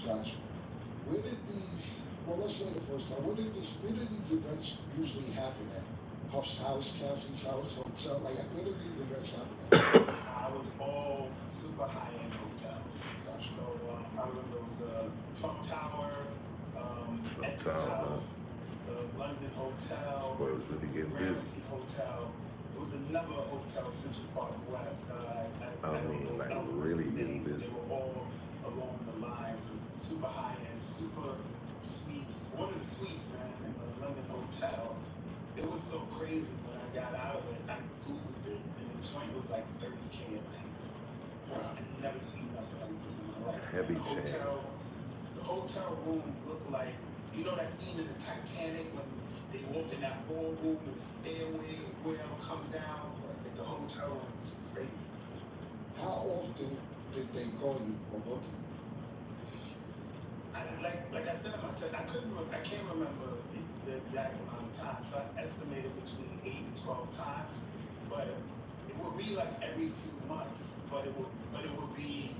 Gotcha. Where did these, well, let's say the first time, where did these events usually happen at? Puff's house, Cassie's house, hotel, like, where did these events happen at? I was all super high-end hotels. Gotcha. So, I remember it was the Trump Tower, the London Hotel, Boy, it was really getting busy. Hotel. It was another hotel, Central Park West. I mean, like, really getting busy. They were all along the lines of super high-end, super sweet. One of the suites, man, in the London Hotel. It was so crazy when I got out of it. I Googled it, and the joint was like 30K a night. Wow. I've never seen nothing like this in my life. Heavy change. The hotel room looked like, you know that scene in the Titanic when they walk in that ballroom and the stairway where it comes down? Like the hotel room was crazy. How often did they call you or book you? Like I said in my text, I can't remember the exact amount of time, so I estimated between 8 and 12 times, but it would be like every few months, but it would be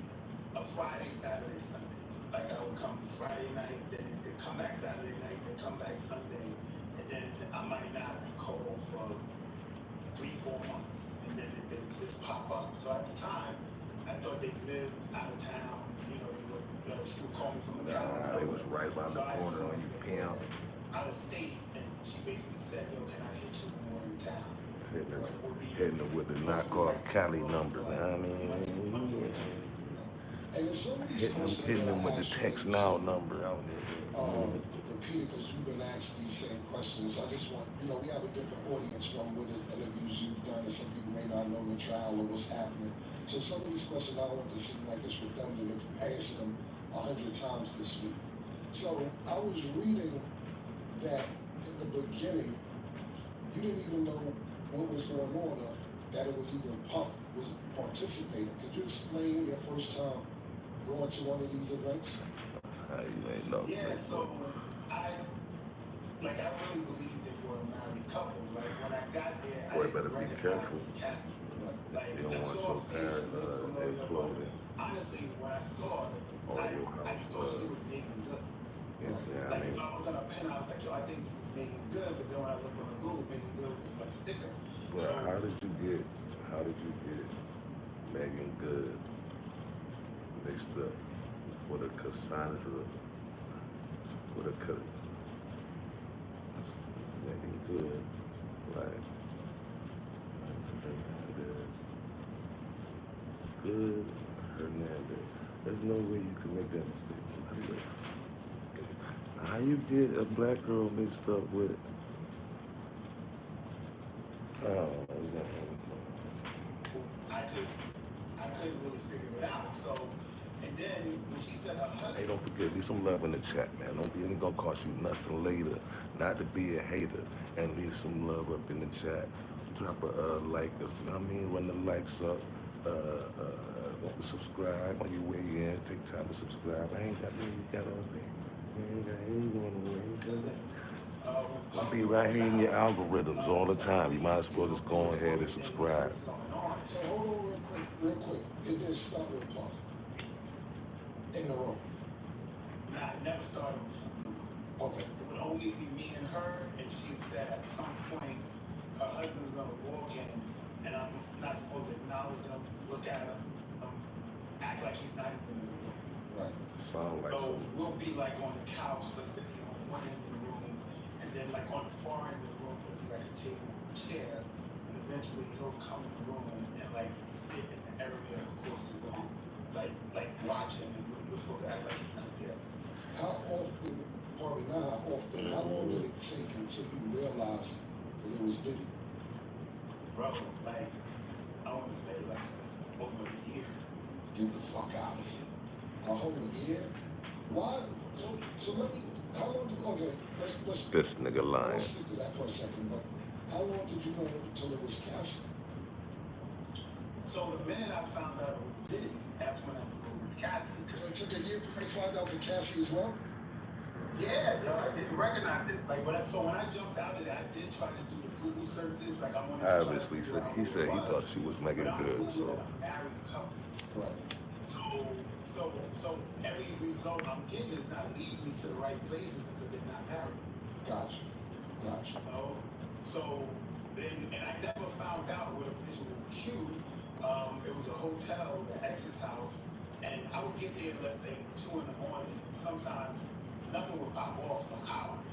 a Friday, Saturday, Sunday. Like I would come Friday night, then it'd come back Saturday night, then come back Sunday, and then I might not be called for 3-4 months, and then it would just pop up. So at the time, I thought they lived out of town, you know, she would call me from the Nah, it was right around the corner on you, pimp. Out of state, and she basically said, yo, can I hit you when we're in town? Hitting her with the knockoff Cali number, man. I mean, hitting them with the text now number out there. Peter, because you've been asked these same questions, I just want, you know, we have a different audience from what the interviews you've done, and some people may not know the trial or what's happening. So some of these questions I don't want to seem like it's redundant if you answer them 100 times this week. So I was reading that in the beginning, you didn't even know what was going on, or that it was even Puff was participating. Could you explain your first time going to one of these events? You ain't know. Yeah, so I really believe they were a married couple. Like when I got there, Boy, better be careful. Like, you don't want your parents exploding. Honestly, when I saw it, your house, I thought she was making good. Yeah, like if I was on a pen, I was like, yo, I think she's making good, but then when I looked on the Google, making good was much thicker. Well, how did you get Megan Good mixed up with a Cassandra, with a Megan Good, like Good Hernandez. There's no way you can make that mistake. How you get a black girl mixed up with? I couldn't really figure it out. So, and then when she said her husband. Hey, don't forget, leave some love in the chat, man. It ain't gonna cost you nothing later, not to be a hater, and leave some love up in the chat. Drop a like, run the likes up. Subscribe on your way in. Take time to subscribe. I ain't got all day. I ain't going away. I'll be right here in your algorithms all the time. You might as well just go ahead and subscribe. So hold on real quick. It didn't start with Puff in the room. Nah, it never started with Okay. It would only be me and her, and she said at some point her husband's gonna walk in, and I'm not supposed to acknowledge him, look at him, act like he's not even in the room. Right. Sound like so we'll be like on the couch, like sitting on one end of the room, and then like on the far end of the room there'll be like a table and a chair, and eventually he'll come in the room and like sit in the area across the room, like watching, and we're supposed to act like he's not there. How often, probably not how often, how long did it take until you realized that it was Diddy? Bro, like, I want to say like over a year. Get the fuck out of here. A whole year? Why? So let me, how long did, okay, let's this nigga lying. Let's stick to that for a second, but how long did you know until it was Cassie? So the minute I found out it was Diddy, that's when I knew it was Cassie. So it took a year for you to find out for Cassie as well? Yeah, yo, I didn't recognize it. Like, when I jumped out of it, I did try to do the Google searches. Like, I wanted to obviously, he said he thought she was Megan Good, so. A married couple. Right. So So every result I'm getting is not leading me to the right places because they're not married. Gotcha. So then, and I never found out what a visual cue. It was a hotel, the Ex's house, and I would get there, let's say, 2 in the morning. Sometimes nothing would pop off for hours.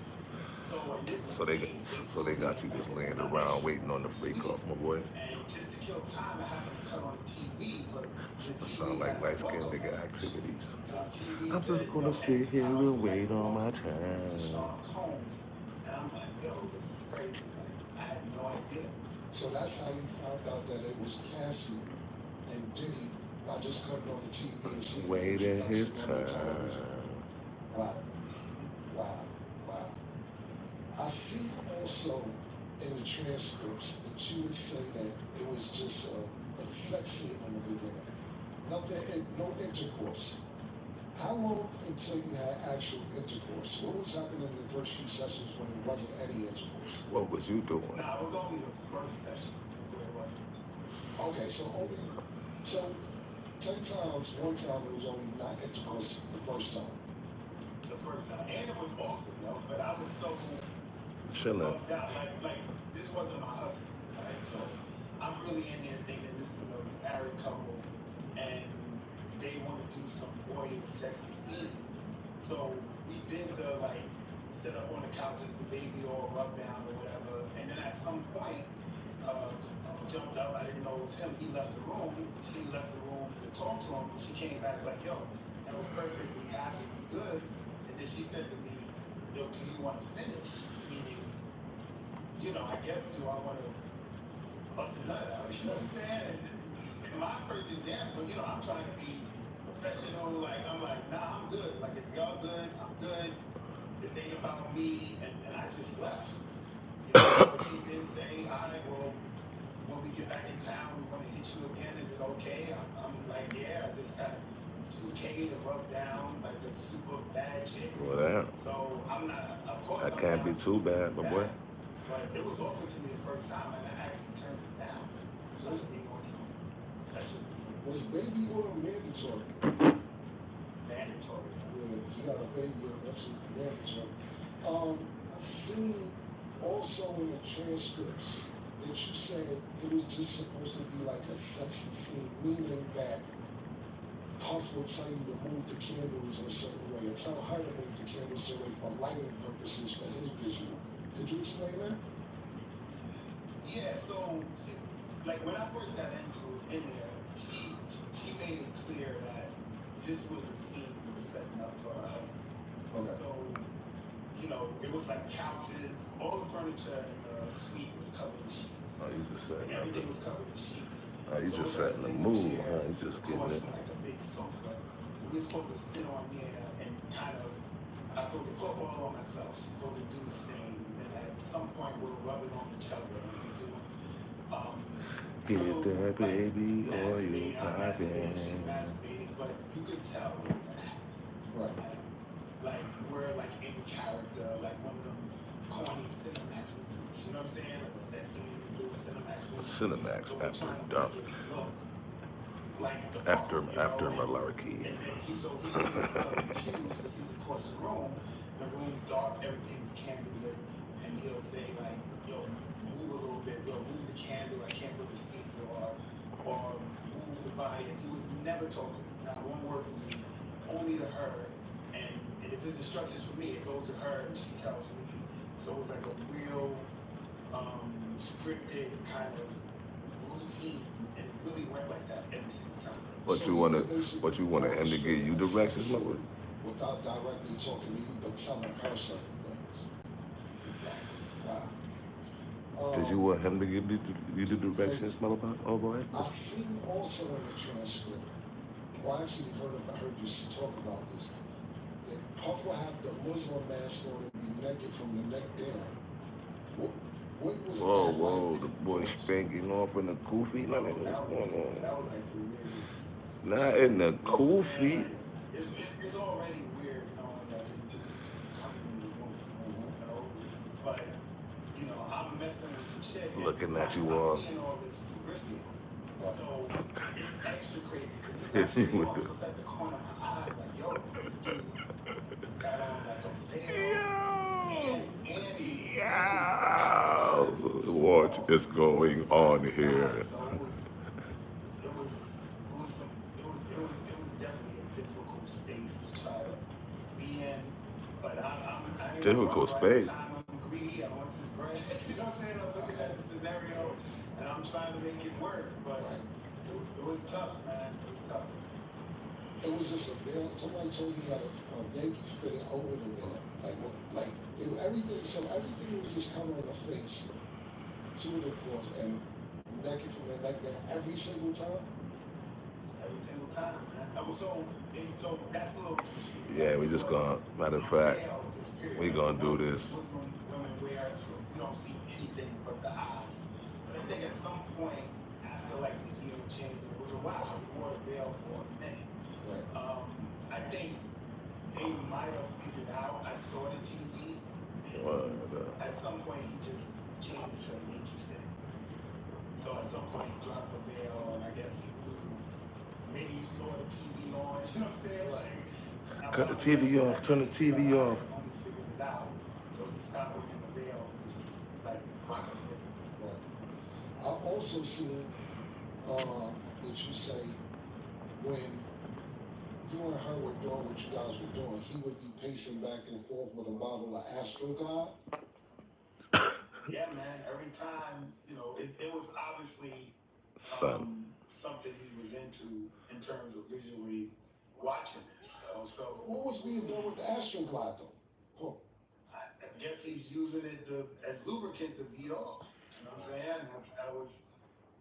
So they got you just laying around waiting on the freak off, my boy. And just to kill time, I happened to turn on the TV, but sound like light-skinned nigga activities. I'm just gonna sit here and wait on my time. And I'm like, yo, this is crazy. I had no idea. So that's how you found out that it was Cassie and Diddy by just cutting on the TV and seeing waiting his time. Wow. I see also in the transcripts that you would say that it was just a sex scene in the beginning. No intercourse. How long until you had actual intercourse? What was happening in the first few sessions when there wasn't any intercourse? What was you doing? Nah, it was only the first session. Okay, so 10 times, one time it was only not intercourse the first time. And it was awesome, though, but I was so chilling. Like this wasn't my husband, right? So I'm really in there thinking this is a married couple, and they want to do some voyeur sexy scenes. So we did the sit up on the couch with the baby all rubbed down or whatever, and then at some point, jumped up. I didn't know it was him. He left the room. She left the room to talk to him. She came back like, yo, that was perfectly happy, good. And then she said to me, yo, do you want to finish? Meaning, I guess, do I want to bust a nut out? You know what I'm saying? And my first example, I'm trying to be professional. I'm like, nah, I'm good. Like, if y'all good, I'm good. This ain't about me. And I just left. She did say, all right, well, when we get back in town, we want to hit you again. Is it okay? I'm like, yeah, I just got 2K to rub down, like a super bad chick. Whatever. So I'm not, of course. That can't be too bad, my boy. But it was offered to me the first time, and I actually turned it down. So it's being on some session. Was baby oil mandatory? Mandatory. Yeah, you got a baby oil, that's mandatory. I've seen also in the transcripts that you said it was just supposed to be like a sexy scene, meaning that Puff will tell you to move the candles a certain way, or tell her to move the candles a certain way for lighting purposes for his visual. Could you explain that? Yeah, so, when I first got in there, she made it clear that this was a scene we were setting up for her. Okay. So, it was like couches, all the furniture in the suite was covered in sheets. Oh, you just setting up Everything was covered in sheets. Oh, you just setting the mood, huh? You just getting it. Like a big sofa. We were supposed to sit on there and kind of, I put the football on myself, supposed to do the same. And at some point we'll rub it on each other. And we do, get that baby oil poppin'. But you could tell, Right. like we're like in character, like one of them corny Cinemax movies. You know what I'm saying? Like a sexy do a Cinemax movie. Cinemax So after dark. After malarkey. And then he's across the room, the room's dark, everything's candlelit, and he'll say like, yo, move a little bit, yo, move the candle, I can't really see, or move the body. And he would never talk to me, not one word to me, only to her. And if there's instructions for me, it goes to her and she tells me. So it was like a real scripted kind of routine, and it really went like that every single time. What you want him to give you directions, my boy? Without directly talking to you, but telling her certain things. Wow. Did you want him to give you the directions, my boy? Oh, boy. I've seen also in the transcript, well, I actually heard you talk about this, that Puff will have the Muslim mask on and be naked from the neck down. What was whoa, the boy spanking off in the kufi? What's going on? That was like 3 years. Not in the kufi. It's already weird knowing that it's just coming in the room, But, I'm messing with the chick. Looking at you I'm all. seeing all this risky. So, it's extra crazy. Because he's actually at the corner of my is going on here? It was definitely a difficult space to try to be in, but I difficult space. I'm greedy, I want this bread, you know what I'm saying? I'm looking at the scenario, and I'm trying to make it work, but it was tough, man, it was tough. It was just a veil. Somebody told me that a Yankee spit it over the veil. Everything was just covering the face to the course and naked from the neck down every single time. Every single time, man. So that's a little. Yeah, we just gonna, matter of fact, we gonna do this. Women wear, so we don't see anything but the eyes. But I think at some point, after like the year change, it was a while, we wore a veil for a minute. Right. I think they might have figured out, I saw the TV, at some point he just changed to an interesting. So at some point he dropped the veil, and I guess maybe he saw the TV on, you know what I'm saying? Like, cut the TV off, turn the TV off. Only figured it out, so he stopped wearing the veil, like, rocking it. Right. I've also seen that you say when you and her were doing what you guys were doing, he would be pacing back and forth with a bottle of Astrogod. Yeah, man. Every time, you know, it was obviously something he was into in terms of visually watching it. So what was being done with the Astrogod though? Oh. I guess he's using it as lubricant to beat off. You know what I'm saying? That was,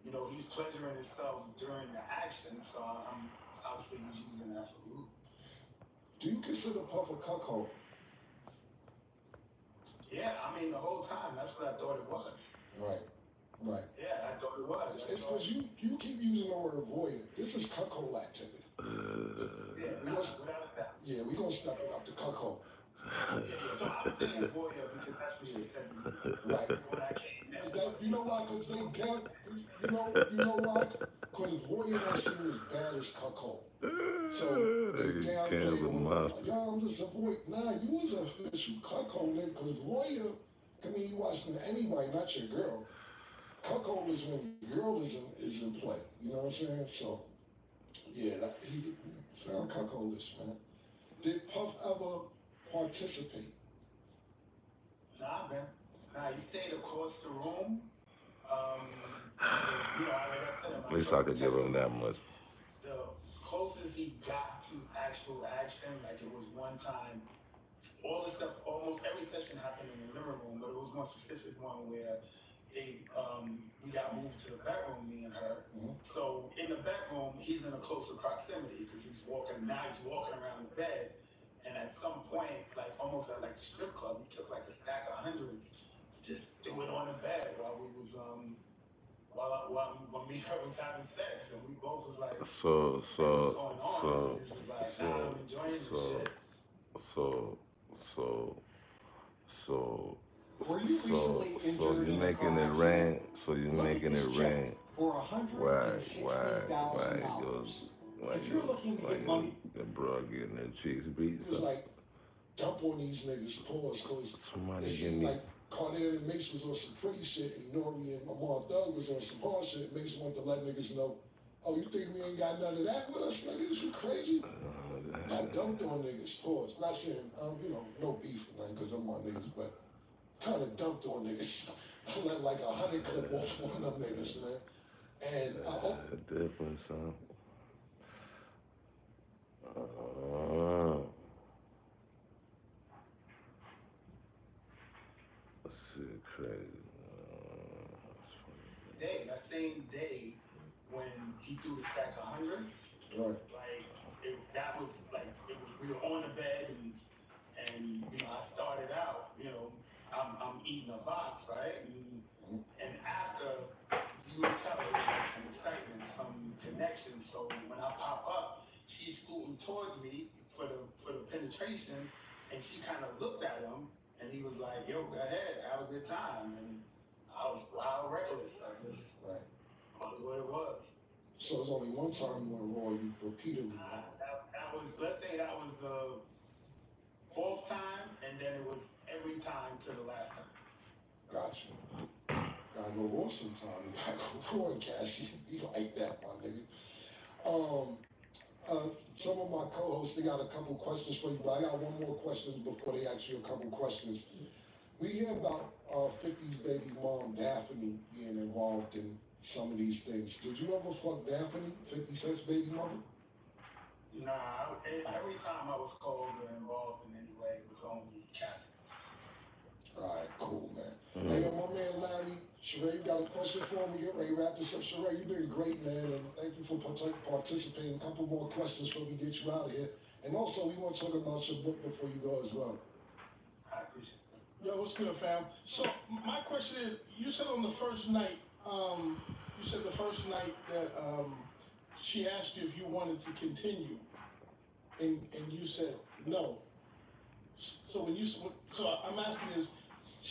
you know, he's pleasuring himself during the action, so I'm obviously he's using that for lube. Do you consider Puff a cuckold? Yeah, I mean the whole time that's what I thought it was. Right. Right. Yeah, I thought it was. It's because you keep using the word voyeur. This is cuckold activity. Yeah, we gonna step it up to cuckold. So I'm saying voyeur because that's what you said. Right. When I came, you know why? Because they count. You know why? Because voyeur don't seem as bad as cuckold. So they downplay it. Yo, I'm just a voyeur. Nah, you was a official cuckold, because voyeur. I mean, you watching anybody, not your girl. Cuckold is when girlism is in play. You know what I'm saying? So, yeah, he sound cuckoldish, man. Did Puff ever participate? Nah, man. Nah, he stayed across the room. You know, like I said, at least I could give him that much. The closest he got to actual action, like it was one time, all the stuff, almost every session happened in the living room, but it was one specific one where we got moved to the bedroom, me and her. Mm-hmm. So in the bedroom, he's in a closer proximity because he's walking around the bed. And at some point, like almost at like the strip club, he took like a stack of 100s, just threw it on the bed while we was when me and her was having sex, and we both was like, what's going on? And he was like, nah, I'm enjoying this shit. Were you recently injured you're making it rain. So you're making it rain. Why the bro getting their cheeks beat? It was like dump on these niggas, pause, because somebody give me. Like Carnell and Mace was on some pretty shit, and Nori and Lamar Doug was on some hard shit. Mace wanted to let niggas know, oh, you think we ain't got none of that with us, niggas? You crazy? I dumped on niggas, pause. Not saying, no beef, man, because I'm on niggas, but kind of dumped on niggas. I let like 100 clip off one of them niggas, man. And different, son. Shit, crazy. That same day when he threw the stack of 100, right. Like we were on the bed and I started out, I'm eating a box, right? And after you would tell it was like some excitement, some connection. So when I pop up, she's scooting towards me for the penetration, and she kind of looked at him, and he was like, "Yo, go ahead, have a good time." And I was wild reckless. I just was what it was. So it was only one time you went raw, you repeatedly. Let's say that was the fourth time, and then it was every time to the last time. Gotcha. Gotta go raw Corey, Cassie, you like that, my nigga. Some of my co-hosts, they got a couple questions for you, but I got one more question before they ask you a couple questions. We hear about 50's baby mom, Daphne, being involved in some of these things. Did you ever fuck Daphne, 50 Cent's baby mother? Nah, every time I was called or involved in any way, it was only Cassie. All right, cool, man. Hey, my man Larry, Sheree, you got a question for me? Get ready to wrap this up. Sheree, you've been great, man, and thank you for participating. A couple more questions before we get you out of here. And also, we want to talk about your book before you go as well. I appreciate it. Yo, what's good, fam? So, my question is, you said on the first night, that she asked you if you wanted to continue, and you said no. So I'm asking is,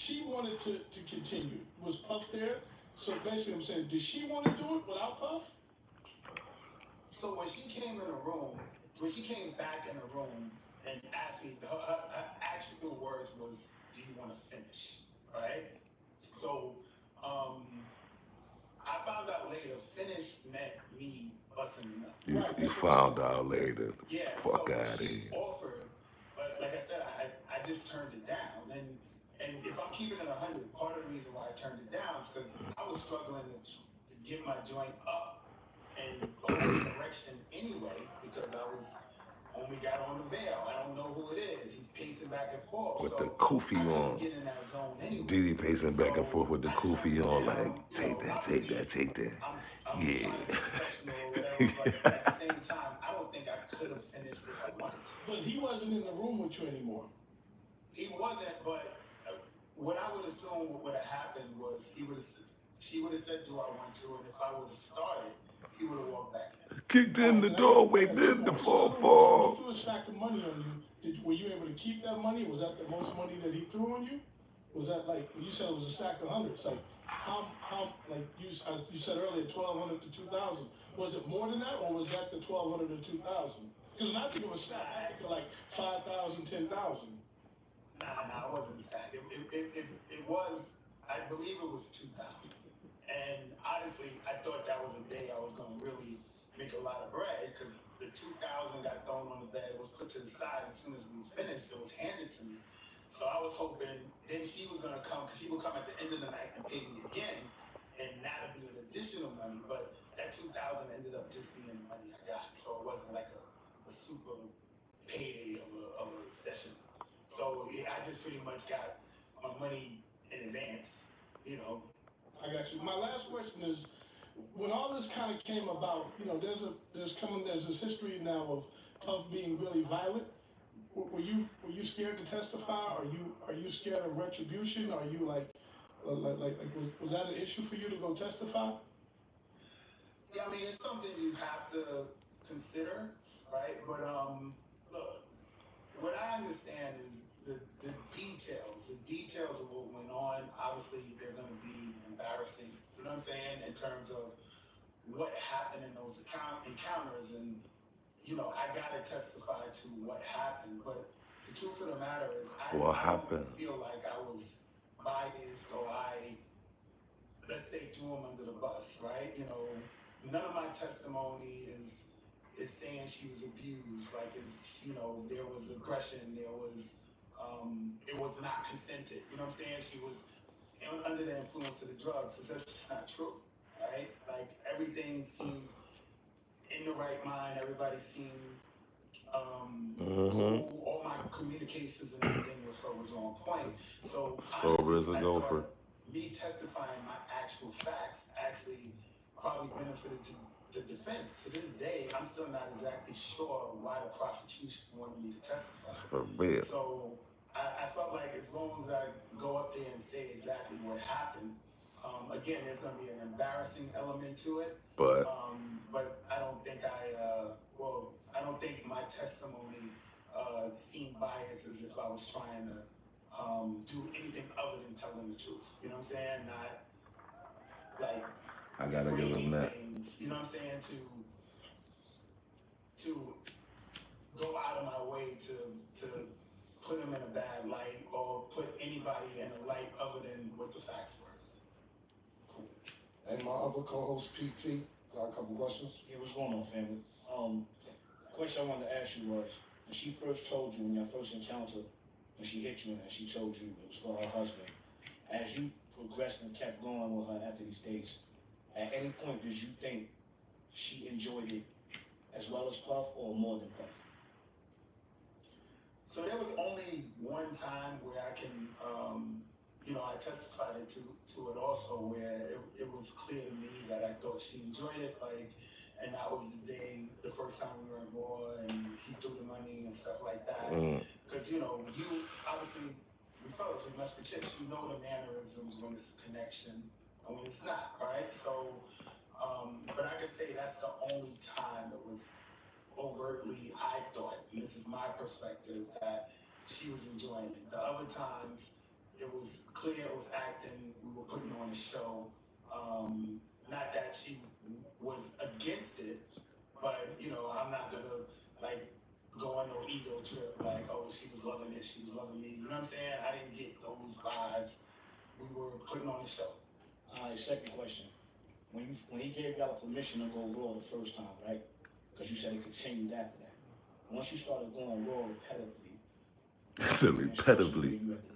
she wanted to continue. Was Puff there? So basically I'm saying, did she want to do it without Puff? So when she came back in the room and asked me, her actual words was, do you want to finish, right? So, I found out later, finish meant me busting nuts. You found out later. Yeah, Fuck so out of she here. offered, but like I said, I just turned it down. And if I'm keeping it 100, part of the reason why I turned it down is because I was struggling to get my joint up and go in the direction anyway, because I only got on the veil. I don't know who it is. He's pacing back and forth. With the kufi on. Get in that zone anyway. Diddy pacing back and forth with the kufi on, like, take that. I'm Yeah. professional or whatever, but at the same time, I don't think I could have finished if I wanted to. But he wasn't in the room with you anymore. He wasn't, but what I would assume would have happened was she would have said, do I want to, and if I would have started, he would have walked back in. Kicked in the doorway, then the fall. He threw a stack of money on you. Were you able to keep that money? Was that the most money that he threw on you? Was that like, you said it was a stack of hundreds, like, how like you said earlier, 1,200 to 2,000. Was it more than that, or was that the 1,200 to 2,000? Because when I think of a stack, I think of like 5,000, 10,000. Nah, it wasn't a stack. It was, I believe it was 2,000. And honestly, I thought that was a day I was going to really make a lot of bread, because the 2,000 got thrown on the bed, was put to the side as soon as we was finished. It was handed to me. So I was hoping then she was going to come, because she would come at the end of the night and pay me again, and that'll be an additional money. But that 2,000 ended up just being the money I got. So it wasn't like a super payday of a session. So yeah, I just pretty much got my money in advance, you know. I got you. My last question is, when all this kind of came about, you know, there's this history now of Puff being really violent. Were you scared to testify? Are you scared of retribution? Are you like was that an issue for you to go testify? Yeah, I mean, it's something you have to consider, right? But look, what I understand is the details of what went on. Obviously, they're going to be embarrassing. You know what I'm saying? In terms of what happened in those encounters, and you know, I got to testify to what happened. But the truth of the matter is, I don't feel like I was biased or let's say, threw him under the bus, right? You know, none of my testimony is saying she was abused. Like, you know, there was aggression, there was, it was not consented. You know what I'm saying? She was under the influence of the drugs. So that's just not true, right? Like, everything seemed in the right mind. Everybody seemed cool. All my communications and everything was on point. So me testifying my actual facts actually probably benefited the defense. To this day, I'm still not exactly sure why the prosecution wanted me to testify. For real. So I felt like as long as I go up there and say exactly what happened, again, there's going to be an embarrassing element to it. But I don't think I don't think my testimony seemed biased as if I was trying to do anything other than telling the truth. You know what I'm saying? Not like I gotta give him that. Things, you know what I'm saying? To go out of my way to put him in a bad light or put anybody in a light other than what the facts were. Hey, And my other co-host, PT, got a couple questions. Yeah, what's going on, family? Question I wanted to ask you was, when she first told you, in your first encounter, when she hit you and she told you it was for her husband, as you progressed and kept going with her after these dates, at any point did you think she enjoyed it as well as Puff or more than Puff? So there was only one time where I can, I testified to it also, where it was clear to me that I thought she enjoyed it, and that was the first time we were in war, and he threw the money and stuff like that. Because, you obviously, we fellas, we must be chicks, you know the mannerisms when it's a connection and when it's not, right? So, but I could say that's the only time it was overtly, I thought, and this is my perspective, that she was enjoying it. The other times, it was clear it was acting, we were putting on a show. Not that she was against it, but, I'm not going to, go on no ego trip, oh, she was loving this, she was loving me. You know what I'm saying? I didn't get those vibes. We were putting on a show. All right, second question. When he gave y'all permission to go raw the first time, right? Because you said it continued after that. Once you started going raw repetitively, you had the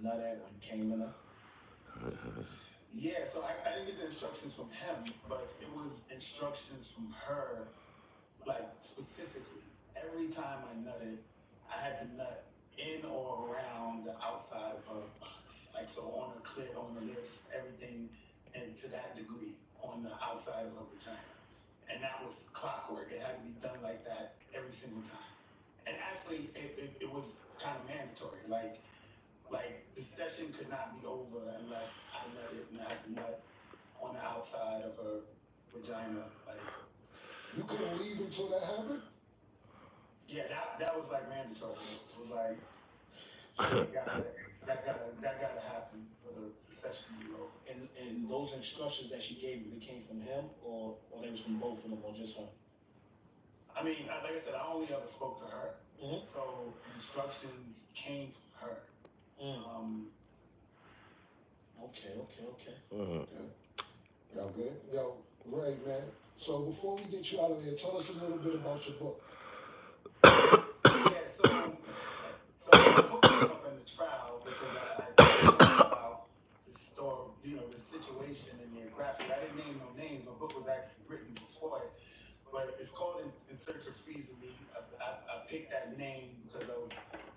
nut at when you came in there. Yeah, so I didn't get the instructions from him, but it was instructions from her, specifically. Every time I nutted, I had to nut in or around the outside of her, so on her clit, on the lips, everything, and to that degree, on the outside of her vagina. And that was clockwork. It had to be done like that every single time. And actually, it was kind of mandatory. The session could not be over unless I nutted and I had to nut on the outside of her vagina. You couldn't leave until that happened? Yeah, that was mandatory. It was that gotta happen for the session to be over. And those instructions that she gave you, they came from him or they was from both of them or just her? I mean, like I said, I only ever spoke to her. Mm-hmm. So instructions came from her. Okay. Y'all good? Yo, Ray, man. So before we get you out of there, tell us a little bit about your book. Yeah, so the book came up in the trial because I talked about the story, the situation in the graphic. I didn't name no names. My book was actually written before it, but it's called In Search of Freezing Me. I picked that name because I was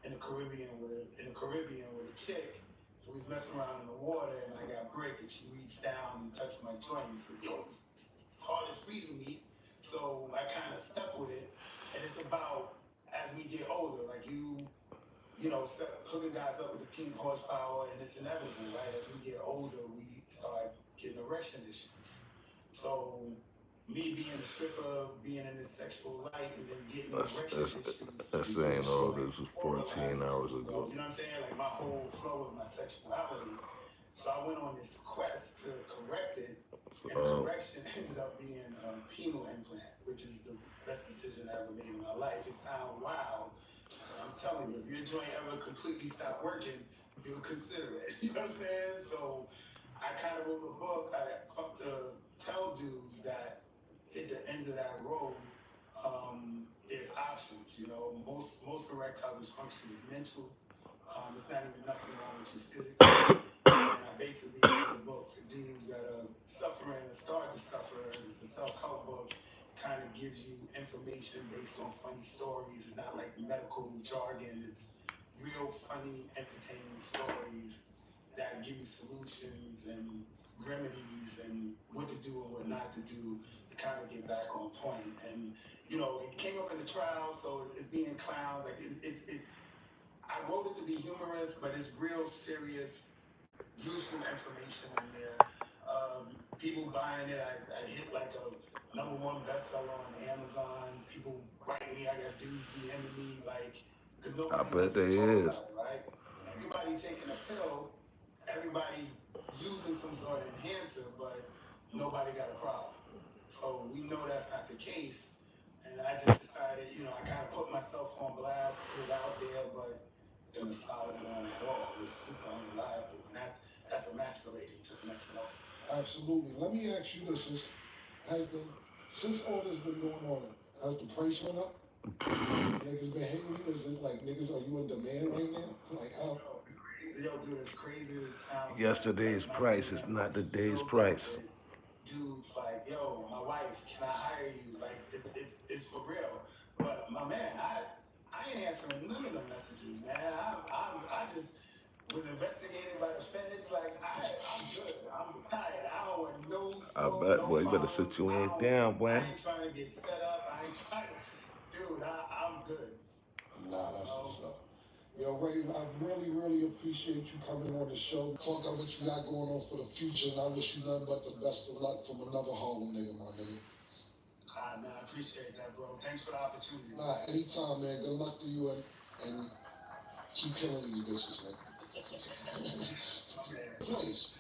in the Caribbean with a chick. So we was messing around in the water, and I got brick, and she reached down and touched my joint and said, "Yo, call this freezing me." So I kind of stuck with it, and it's about as we get older, hooking guys up with the peak horsepower, and it's inevitable, right? As we get older, we start getting erection issues. So me being a stripper, being in this sexual life, and then getting erection issues. That's saying all this was 14 hours ago. You know what I'm saying? My whole flow of my sexuality. So I went on this quest to correct it, and the correction ended up being a penile implant, which is the best decision I ever made in my life. It sounds wild. I'm telling you, if your joint ever completely stopped working, you'll consider it. You know what I'm saying? So I kind of wrote a book to tell dudes that at the end of that road, there's options. Most erectile dysfunction is mental. There's not even nothing wrong with you physically. And I basically wrote a book for dudes that are suffering or start to suffer. It's a self-help book. Kind of gives you information based on funny stories. It's not like medical jargon. It's real funny, entertaining stories that give you solutions and remedies and what to do and what not to do to kind of get back on point. And it came up in the trial, so it's being clowned. I wrote it to be humorous, but it's real serious, useful information in there. People buying it. I hit a #1 bestseller on Amazon. People write me. I got dudes DMing me because nobody I bet they is. about it, right? Everybody taking a pill. Everybody using some sort of enhancer, but nobody got a problem. So we know that's not the case. And I just decided, I kind of put myself on blast, put it out there, but it was solid on at all. It was super unreliable, and that's emasculating to the next level. All Absolutely. Let me ask you this: since all this been going on, has the price went up? Niggas been hating you? Is it like niggas? Are you in demand right now? Like how? Yo, dude, it's crazy as town. Yesterday's price is not the day's price. Dude's like, yo, my wife, can I hire you? Like, it's for real. But my man, I ain't answering none of the messages, man. I just was investigated by the feds. Like, I'm good. I'm tired. I don't want no. I bet, boy. You better sit your ass down, boy. I ain't trying to get set up. I ain't trying to. Dude, I'm good. Nah, that's what's up. Yo, Ray, I really, really appreciate you coming on the show. Talk about what you got going on for the future, and I wish you nothing but the best of luck from another Harlem nigga, my nigga. Man, I appreciate that, bro. Thanks for the opportunity. Nah, anytime, man. Good luck to you, and keep killing these bitches, man. Place.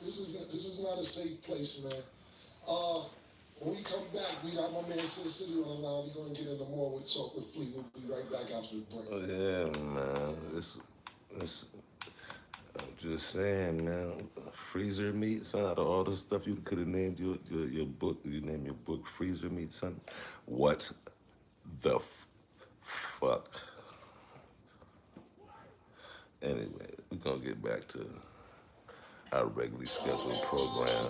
This is not a safe place, man. When we come back, we got my man Sin City on the line. We're gonna get into more with Talk with Fleet. We'll be right back after the break. Oh yeah, man. I'm just saying, man. Freezer meat, son. Out of all the stuff you could have named your book, you named your book Freezer Meat, son. What the fuck? Anyway, we're gonna get back to our regularly scheduled program.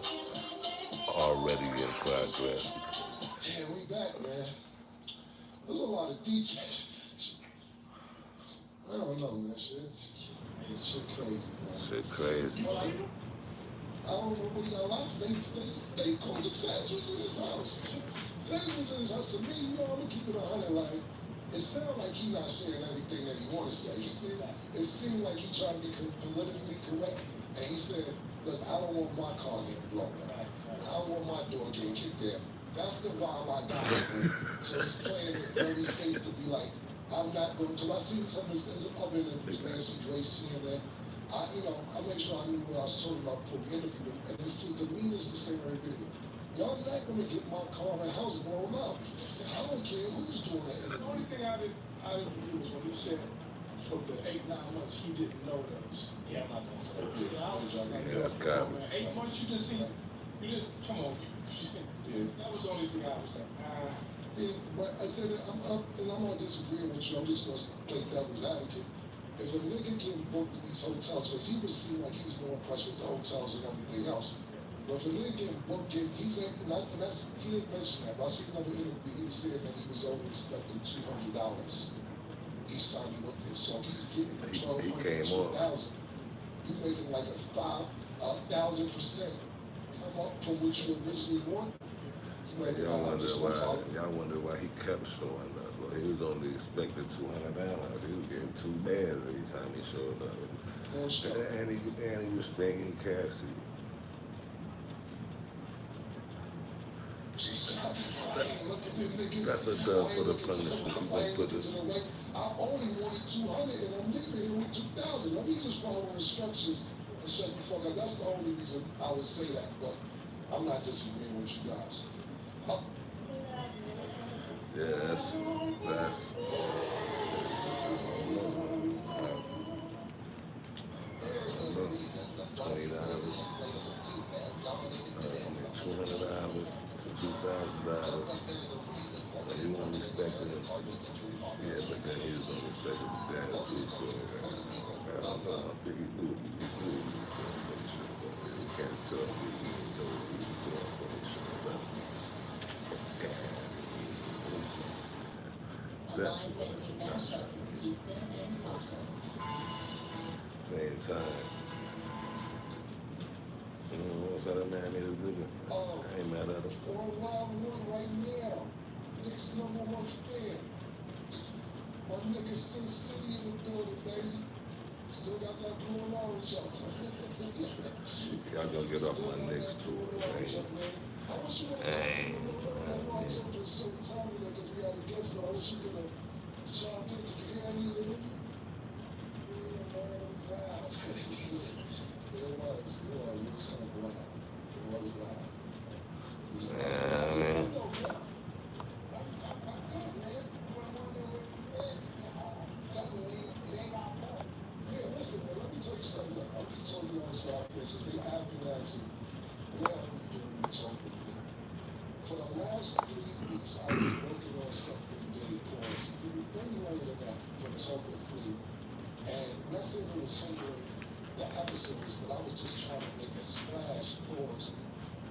Already in progress. Yeah, we back, man. There's a lot of details. I don't know, man. Shit crazy, man. Shit crazy. I don't know what he got left. They called the feds was in his house. Feds was in his house. To me, you know, I'm gonna keep it 100. Like, it sounded like he not saying everything that he want to say. It seemed like he tried to be politically correct, and he said, "Look, I don't want my car getting blown up. I don't want my door getting kicked down." That's the vibe I got. So he's playing it very safe to be like, I'm not going to. I seen some of his other interviews, Nancy Gracie, and then I made sure I knew what I was talking about before we interviewed him. And this the meanest the same every video. Y'all not gonna get my car and house blown up. I don't care who's doing that. The only thing I didn't agree was when he said for the 8-9 months he didn't know those. Yeah, I'm not gonna say that. Yeah, that's garbage. 8 months you just come on, Yeah. that was the only thing I was like, Yeah, but I'm not disagreeing with you. I'm just gonna play devil's advocate. If a nigga getting booked in these hotels, because he was seen like he was more impressed with the hotels and everything else. But if a nigga getting booked, he didn't mention that. But I seen another interview. He was saying that he was only stuck in $200 each time he looked there. So if he's getting $1,200 to $2,000, you making like a 1,000% come up from what you originally want. Y'all wonder why he kept showing up. Well, he was only expected $200. He was getting $2 every time he showed up. And he was banging Cassie. That's a dub for the punishment. He's gonna put this. I only wanted 200 and I'm leaving here with 2,000. Let me just follow instructions and shut the fuck up. That's the only reason I would say that, but I'm not disagreeing with you guys. Yeah, that's $20, $200 to $2,000. And you only expected him. Yeah, but then he was only expected to dance too. So I don't know. I think he knew what he was doing for the show. You can't tell me he knew what he was doing for the show. But that's same time. What's that man is living? I ain't mad at him. On round one right now. Next #1 fan. My nigga Sin City in the building, baby. Still got that blue and orange up. Y'all gonna get off my next tour, man. Hey. I told you a certain time that we had a guest, but I wish you could have chopped it. Did you hear any of it? Yeah, man, it was wild. It was kind of wild. It was wild. Yeah, man. Yeah, listen, man, let me tell you something. I already told you on this podcast, they have been asking the last 3 weeks I've been working on something very close, maybe longer than that, for Tory Free. And not saying it was hindering the episodes, but I was just trying to make a splash pause,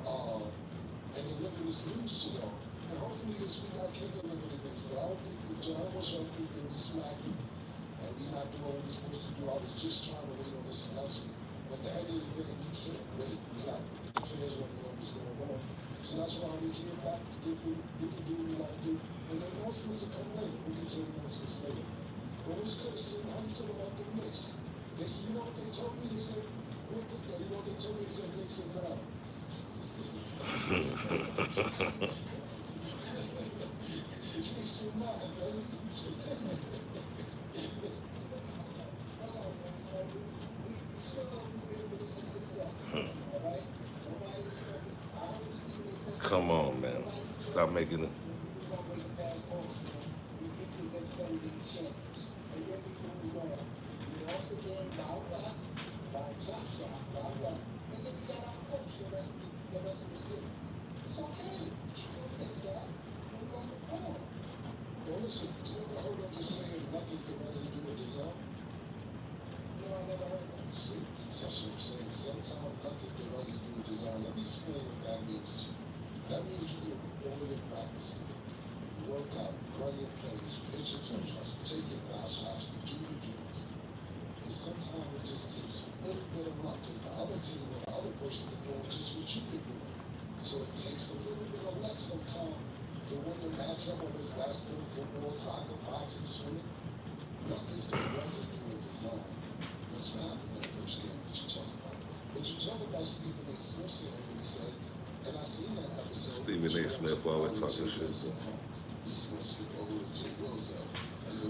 and deliver this news to y'all. And hopefully this week I can deliver the news, but I don't think the John was y'all thinking we slacking, and we not doing what we're supposed to do. I was just trying to wait on this announcement. But at the end of the day, we can't wait. We got fans want to know what's going on. So that's why we came back. We can do what we like to do. And the announcements will come later. We can tell you announcements later. But what's good to see how you feel about the Knicks? They said, you know what they told me? They said, we're good. You know what they told me? They said, Knicks are now. Knicks are now, baby. Come on, man. Stop making it. Listen, you ever heard of the saying, luck is the residue of desire? No, I never heard of it. See, that's what I'm saying. Sometimes luck is the residue of desire. Let me explain what that means to you. That means you do all your practices, you work out, run your plays, hit your jump shots, take your foul shots, you do your drills. And sometimes it just takes a little bit of luck, because the other team or the other person is doing just what you've been doing. So it takes a little bit of luck sometimes to win the matchup, whether it's basketball, football, soccer, boxing, swimming. Luck is the residue of design. That's what happened in that first game that you're talking about. But you talk about Stephen A. Smith saying what he said, and I seen that episode. Stephen A. Smith always talking shit.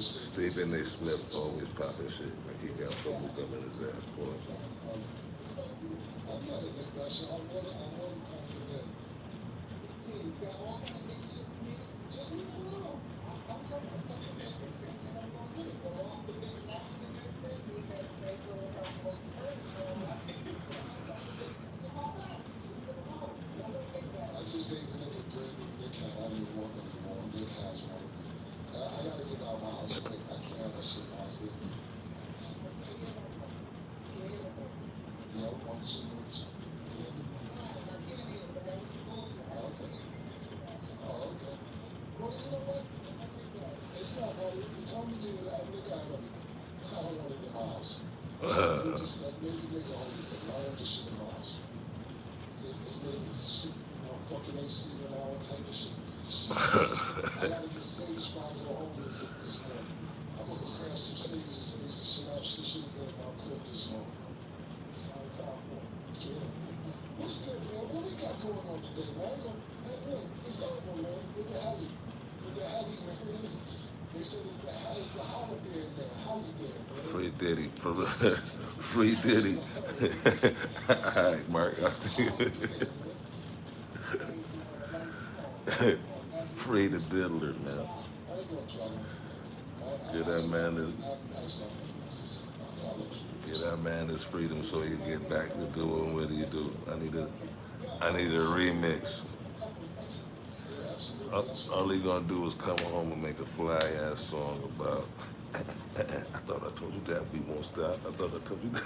Stephen A. Smith always popping shit. Like he got bubble gum in his ass, boy. I'm not a Nick Basher. I want confident. You got all kind of things you need. Just leave it alone. I'm coming. I'm coming back. And I'm going to get it. But all the big accident and everything, we had to make sure we're not supposed to hurt. So I just gave the nigga brand new Nick hat. I didn't want it anymore. Nick has one. I got to get out my house quick. I can't have that shit in my house with me. Yeah, I'm just going to. Oh, okay. Well, you know what? It's not hard. You told me to do it. I look at everything. I don't want it in my house. Just like maybe make a whole thing. I want this shit in my house. This shit, fucking AC and all type of shit. I gotta get sage before I go home and sit this morning. I'm gonna go grab some sage and sage the shit out. Shit should have been in my crib this morning. Yeah. What's good, man? What we got going on today, man? It's over, man. With the Hallie. Man. They said it's the holiday in there. How you doing, man? Free Diddy. Free Diddy. All right, Mark. I see you. Free the diddler, man. Give that man his freedom so he can get back to doing what he do. I need a remix. All he gonna do is come home and make a fly ass song about. I thought I told you that we won't stop. I thought I told you that.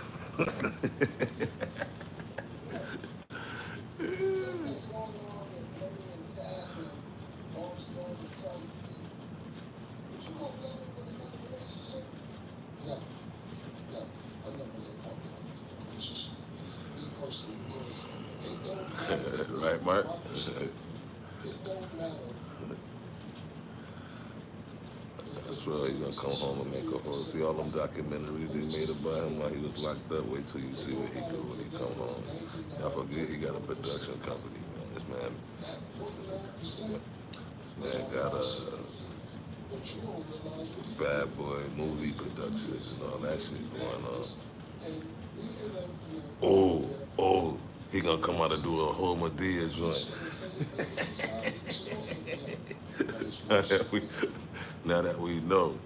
Right, Mark? That's right, he's gonna come home and make a whole, see all them documentaries they made about him while he was locked up. Wait till you see what he do when he come home. I forget he got a production company, man. This man got a Bad Boy movie productions and all that shit going on. Oh, he gonna come out and do a whole Medea joint. now that we know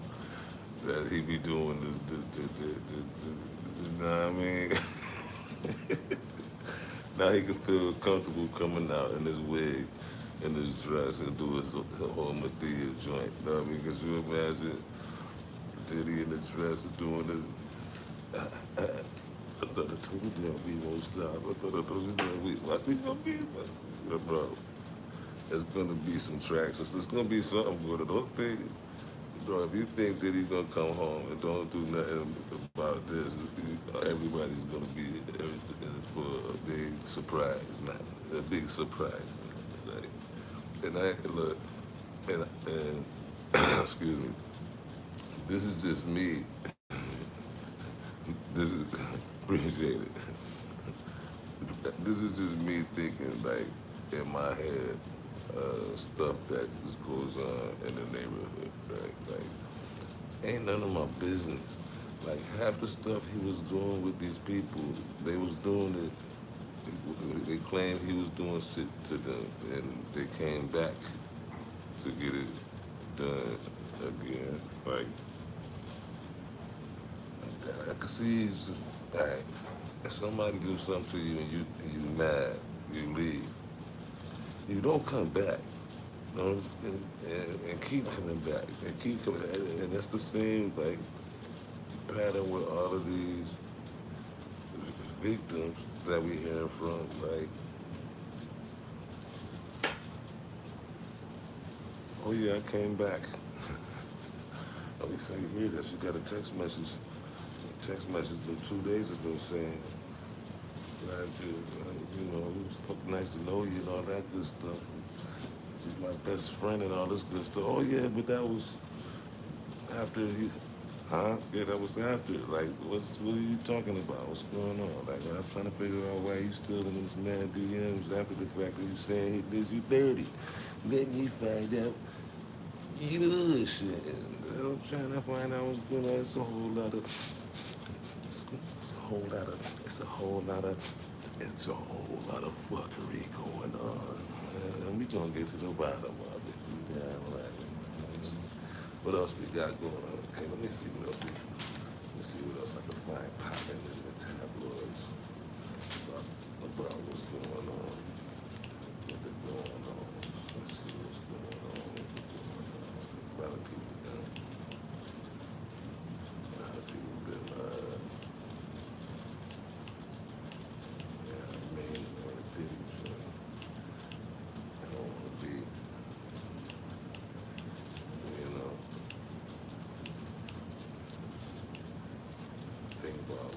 that he be doing you know what I mean? Now he can feel comfortable coming out in his wig in his dress and do his whole Medea joint. I mean, because you imagine Diddy in the dress and doing his. I thought I told you that we won't stop. I thought I told you that we. What's he gonna be? Bro, it's gonna be some traction. So it's gonna be something good. Don't think, bro. If you think that he's gonna come home and don't do nothing about this, everybody's gonna be everything for a big surprise, man. A big surprise, man. Like, and I look, and excuse me. This is just me. This is appreciate it. This is just me thinking, like, in my head, stuff that just goes on in the neighborhood, right? Like, ain't none of my business. Like, half the stuff he was doing with these people, they was doing it. They claimed he was doing shit to them, and they came back to get it done again. Like, I can see it's just, like, if somebody do something to you and you mad, you leave. You don't come back. You know, and keep coming back. And keep coming back. And that's the same, like, pattern with all of these victims that we hearing from. Like, oh yeah, I came back. At least I hear that. She got a text message of 2 days ago saying, like, you know, it was nice to know you and all that good stuff. She's my best friend and all this good stuff. Oh yeah, but that was after he, huh? Yeah, that was after. Like, what are you talking about? What's going on? Like, I'm trying to figure out why you still in this man DMs after the fact that you saying he did you dirty. Let me find out you bullshit. I'm trying to find out what's going on. It's a whole lot of fuckery going on. And we gonna get to the bottom of it. Yeah, right. What else we got going on? Okay, let me see what else I can find popping in the tabloids about what's going on. What's going on? Let's see what's going on. A lot of people been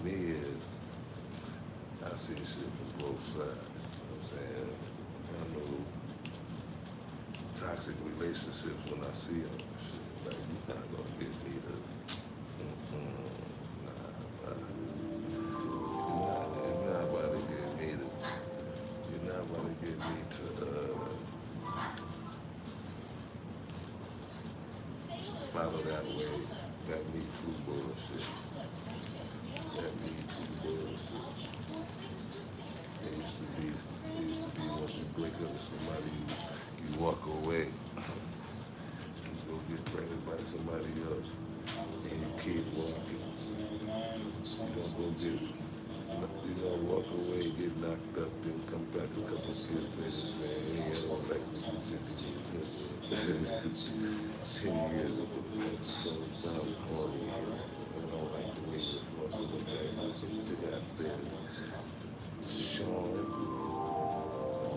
me is I see shit from both sides. You know what I'm saying? I know toxic relationships when I see them and shit. Like, you're not gonna get me to You're not about to get me to follow that way. That Me Too bullshit. That Me Too bullshit. It used to be once you break up with somebody, you walk away. You go get pregnant by somebody else, and you keep walking. You gonna walk away, get knocked up, then come back a couple of years later saying, hey, I don't like what you did to me. 10 years ago, so it sounds corny. I don't like the way your forces look at you got there. Sean,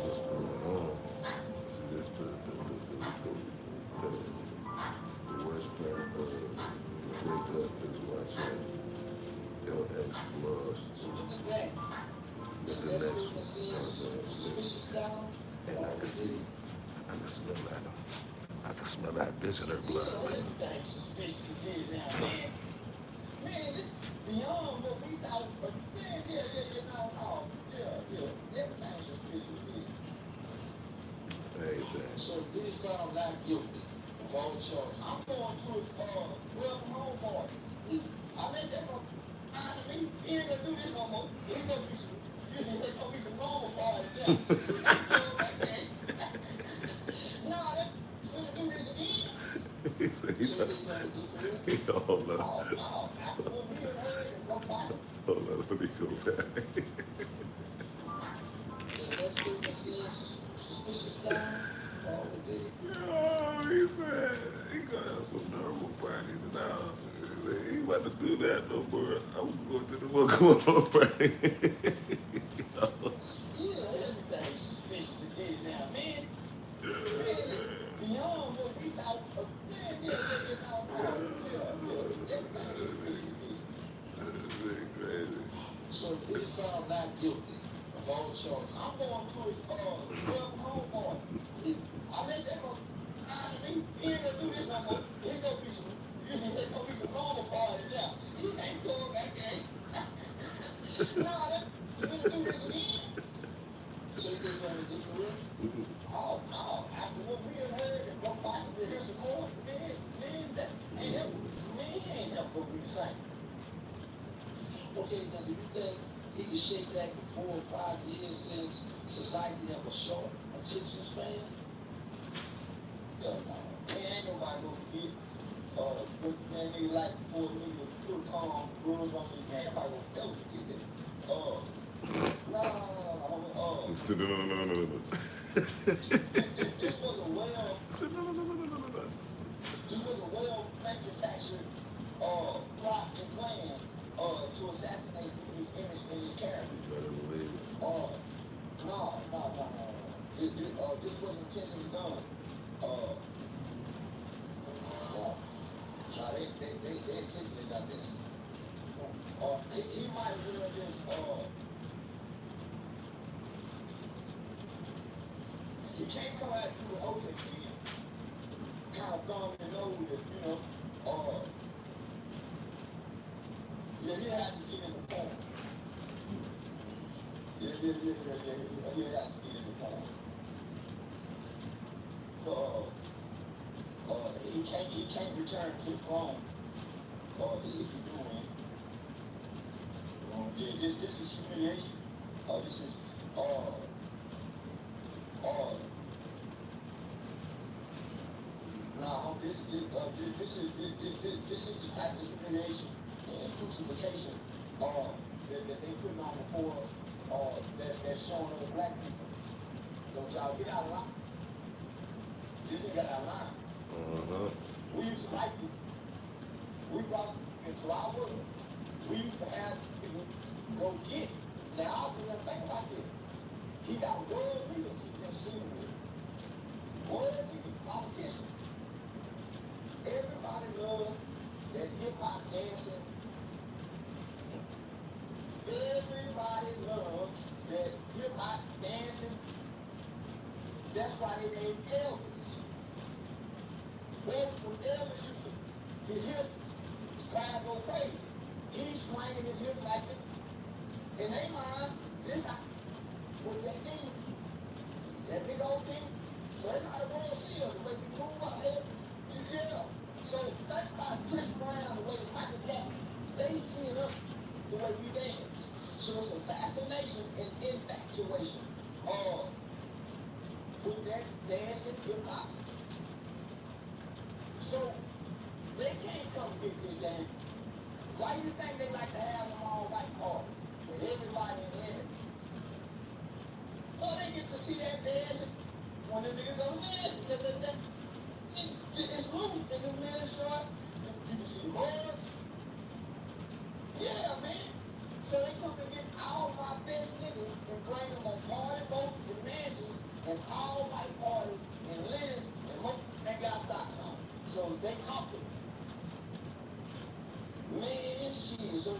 what's going on? See, that's the worst part of the breakup is watching your ex-flaws with the next one. And I can smell that bitch in her blood, man. Beyond what we thought, but everything's suspicious. Everything. So Diddy found not guilty of all the charges. I'm going to his welcome home party. I mean, he ain't gonna do this no more. There's gonna be some normal party there. No, they're gonna do this again. He said hold on. Hold on, let me go back. Let's get the suspicious guy. with Diddy. Oh, he said he gonna have some normal parties now. He said he about to do that no more. I'm going to the welcome party. Yeah, everything's suspicious to Diddy now, man. Beyond what we thought, man, everything's suspicious to Diddy. Crazy. So Diddy found not guilty of all charges. I'm going to his welcome home party. I made that one. He ain't gonna do this no more. There's gonna be some normal parties now. He ain't going back there. Nah, you gonna do this again? So you think you're gonna do it? Oh, no. After what we have heard and what possibly hear some more, man, that ain't never gonna be the same. Okay, now do you think he can shake back in 4 or 5 years since society have a short attention span? No. Man, ain't nobody gonna forget. Man, nigga like before nigga put calm rules on me, man, nobody gonna forget that. No. This was a well manufactured plot and plan to assassinate his image and his character. No. This wasn't intentionally done. They intentionally got this. He might as well just you can't come out through the ocean kid, kind of thumb your nose, yeah, he had to get in the form. Yeah, he had to get in the form. He can't return to the throne if you do win. This is humiliation. This is this is the type of humiliation and crucifixion that they putting on before that's showing other black people. Don't y'all get out of line. This ain't got out of line. We used to like people. We brought into our world. We used to have people go get. Now, I'll do that thing about this. He got world leaders he been seen with. World leaders, politicians. Everybody loves that hip-hop dancing. Everybody loves that hip-hop dancing. That's why they named Elvis. When Elvis used to, his hip trying to go crazy. He's swinging his hip like it. In their mind, this what that thing, that big old thing. So that's how the world sees us, the way we move our head. Yeah. So think about Chris Brown, the way Michael Jackson, they see us the way we dance. So it's a fascination and infatuation with that dancing hip-hop. So they can't come get this damn. Why do you think they like to have them all white parties with everybody in it? Well, they get to see that dancing. When the niggas go dancing, it's loose and the men is short. You can see the boys. Yeah, man. So they come and get all my best niggas and bring them on party boats with mansions and all white parties and linen and hope they got socks on. So they comfortable. Man, shit. So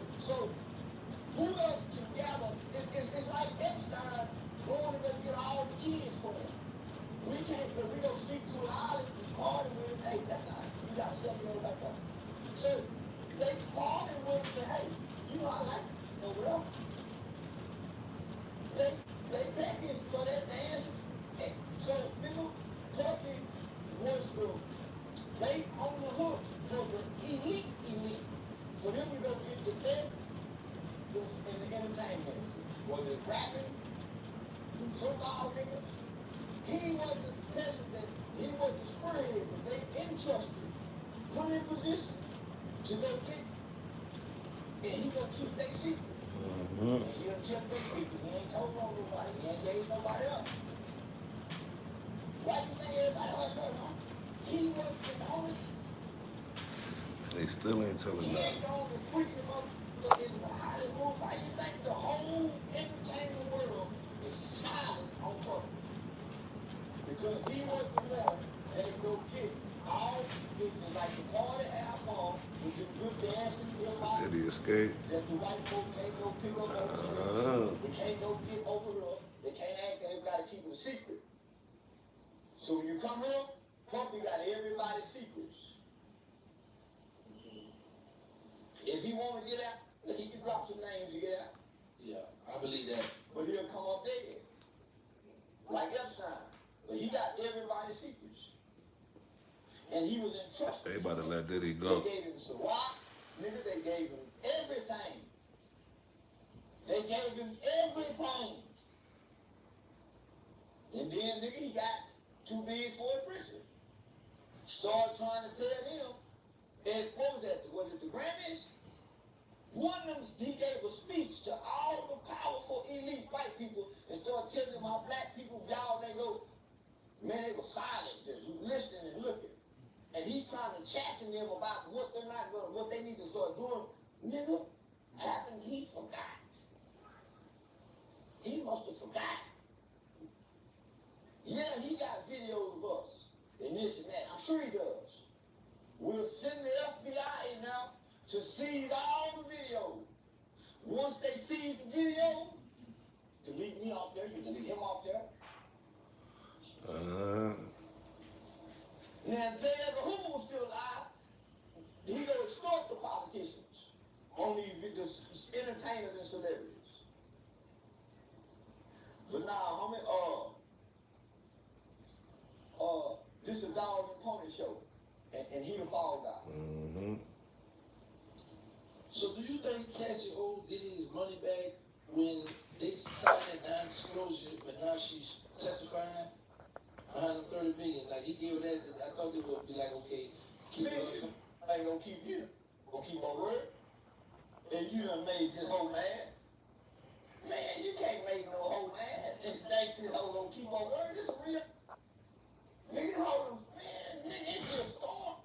who else can gather? It's like Epstein going to go get all the kids for them. We can't, but we gonna sneak to an island and party with them. Hey, that's not, you got 7-year-old back there. So they party with them and say, hey, you know I like it over there. They begging for that dance. So nigga, Puffy was they on the hook for the elite. For them to go get the best in the entertainment. Whether it's rapping, football niggas. He was the president, he was the spread, but they entrusted, put in position to go get, and he gonna keep their secret. And he done kept their secret. He ain't told on nobody, he ain't gave nobody up. Why you think everybody hush her now? He was the only. They still ain't telling He nothing. ain't the only freaking motherfucker in Hollywood. Why you think the whole entertainment world is silent on purpose? Because he was the one that would go get all the like the party album with the good dancing, good So body. did he escape? That the white folks can't go pick up on the street. They can't go get over it. They can't act, they gotta keep it a secret. So when you come here, Puffy got everybody's secrets. If he want to get out, he can drop some names to get out. Yeah, I believe that. But he'll come up dead. Like Epstein. But he got everybody's secrets. And he was entrusted. They about to let Diddy go. They gave him Ciroc, nigga, they gave him everything. They gave him everything. And then, nigga, he got too big for a prison. Started trying to tell them, and what was that? Was it the Grammys? One of them, he gave a speech to all the powerful elite white people and started telling them how black people, y'all, they go, man, they were silent, just listening and looking. And he's trying to chasten them about what they're not gonna, what they need to start doing. Nigga, happened, he forgot. He must have forgot. Yeah, he got videos of us and this and that. I'm sure he does. We'll send the FBI in now to seize all the videos. Once they seize the video, delete me off there, you delete him off there. Now, if J. Edgar Hoover was still alive, he go extort the politicians, only the entertainers and celebrities. But now, homie, this is a dog and pony show, and he the fall guy. Mm-hmm. So do you think Cassie owed Diddy his money back when they signed that non-disclosure, but now she's testifying? 130 million, like he gave that. I thought they would be like, okay, keep it. I ain't gonna keep you. Gonna keep my word. And you done made this whole man. Man, you can't make no whole man and think this whole gonna keep my word. This is real. Nigga, hold him, man. Nigga, this shit a storm.